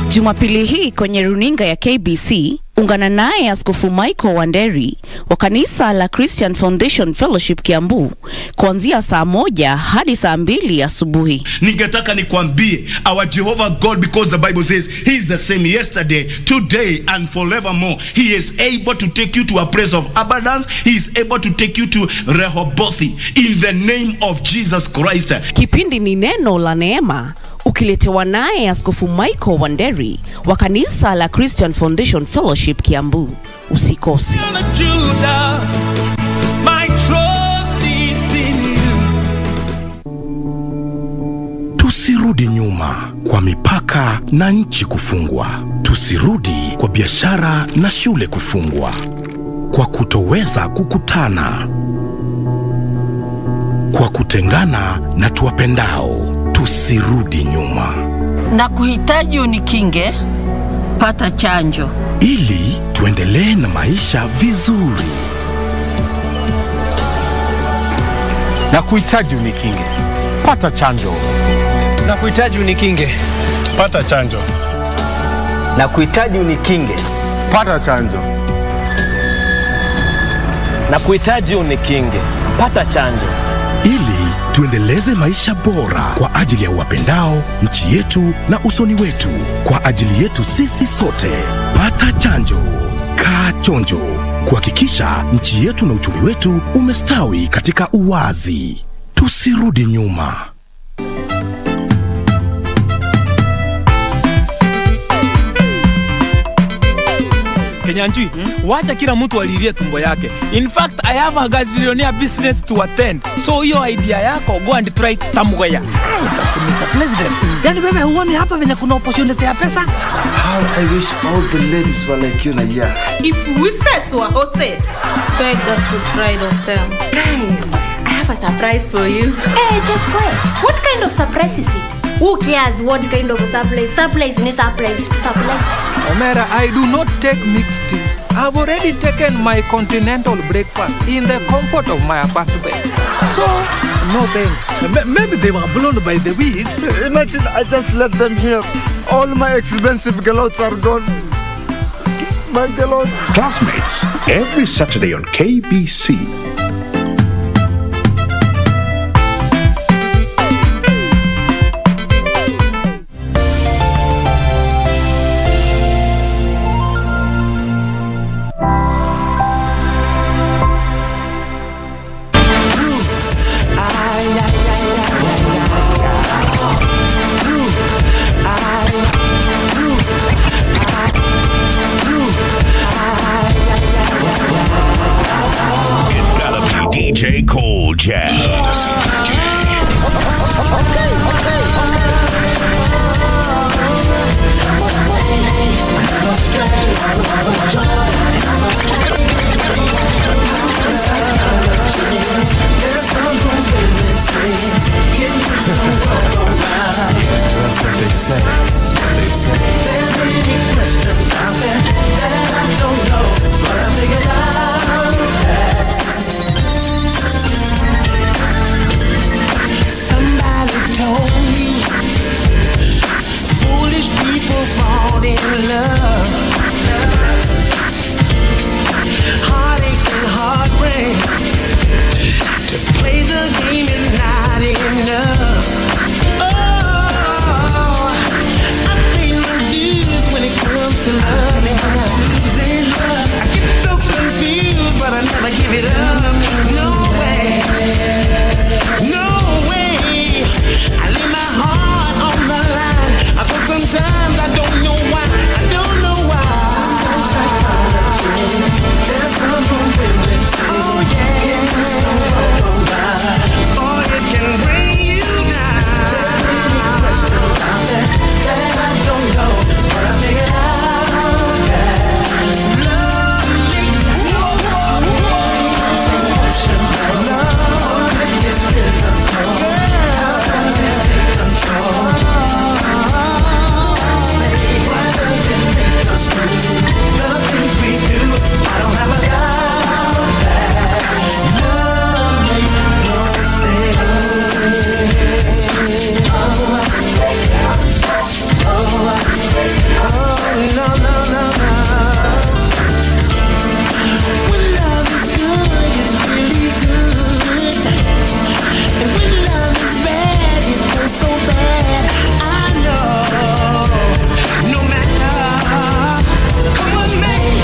Jumapili hii kwenye runinga ya KBC, ungana naye Askofu Michael Wanderi wa kanisa la Christian Foundation Fellowship Kiambu kuanzia saa 1 hadi saa 2 asubuhi. Ningetaka nikwambie, our Jehovah God, because the Bible says he is the same yesterday, today and forevermore. He is able to take you to a place of abundance. He is able to take you to Rehoboth in the name of Jesus Christ. Kipindi ni neno la neema, ukiletewa naye Askofu Michael Wanderi wa kanisa la Christian Foundation Fellowship Kiambu. Usikose. Tusirudi nyuma kwa mipaka na nchi kufungwa. Tusirudi kwa biashara na shule kufungwa. Kwa kutoweza kukutana. Kwa kutengana na tuwapendao. Tusirudi nyuma. Na kuhitaji unikinge, pata chanjo. Ili tuendelee na maisha vizuri. Na kuhitaji unikinge, pata chanjo. Na kuhitaji unikinge, pata chanjo. Na kuhitaji unikinge, pata chanjo. Na kuhitaji unikinge, pata chanjo. Ili tuendeleze maisha bora kwa ajili ya wapendao, nchi yetu na usoni wetu. Kwa ajili yetu sisi sote. Pata chanjo. Kaa chonjo. Kuhakikisha nchi yetu na uchumi wetu umestawi katika uwazi. Tusirudi nyuma. Kenyanji, wacha kila mtu alilie tumbo yake. In fact, I have a gazillionaire business to attend. So hiyo idea yako, go and try it somewhere. Mr. President, yani wewe huoni hapa venye kuna opportunity ya pesa? How I wish all the ladies were like you na yeah. If we says were horses, beggars would ride on them. Guys, I have a surprise for you. Hey, Jack, what kind of surprise is it? Who cares what kind of a surprise? Surprise is a surprise to surprise. Omera, I do not take mixed tea. I've already taken my continental breakfast in the comfort of my apartment. So, no thanks. Maybe they were blown by the wind. Imagine I just let them here. All my expensive galots are gone. My galots. Classmates, every Saturday on KBC. Get back They say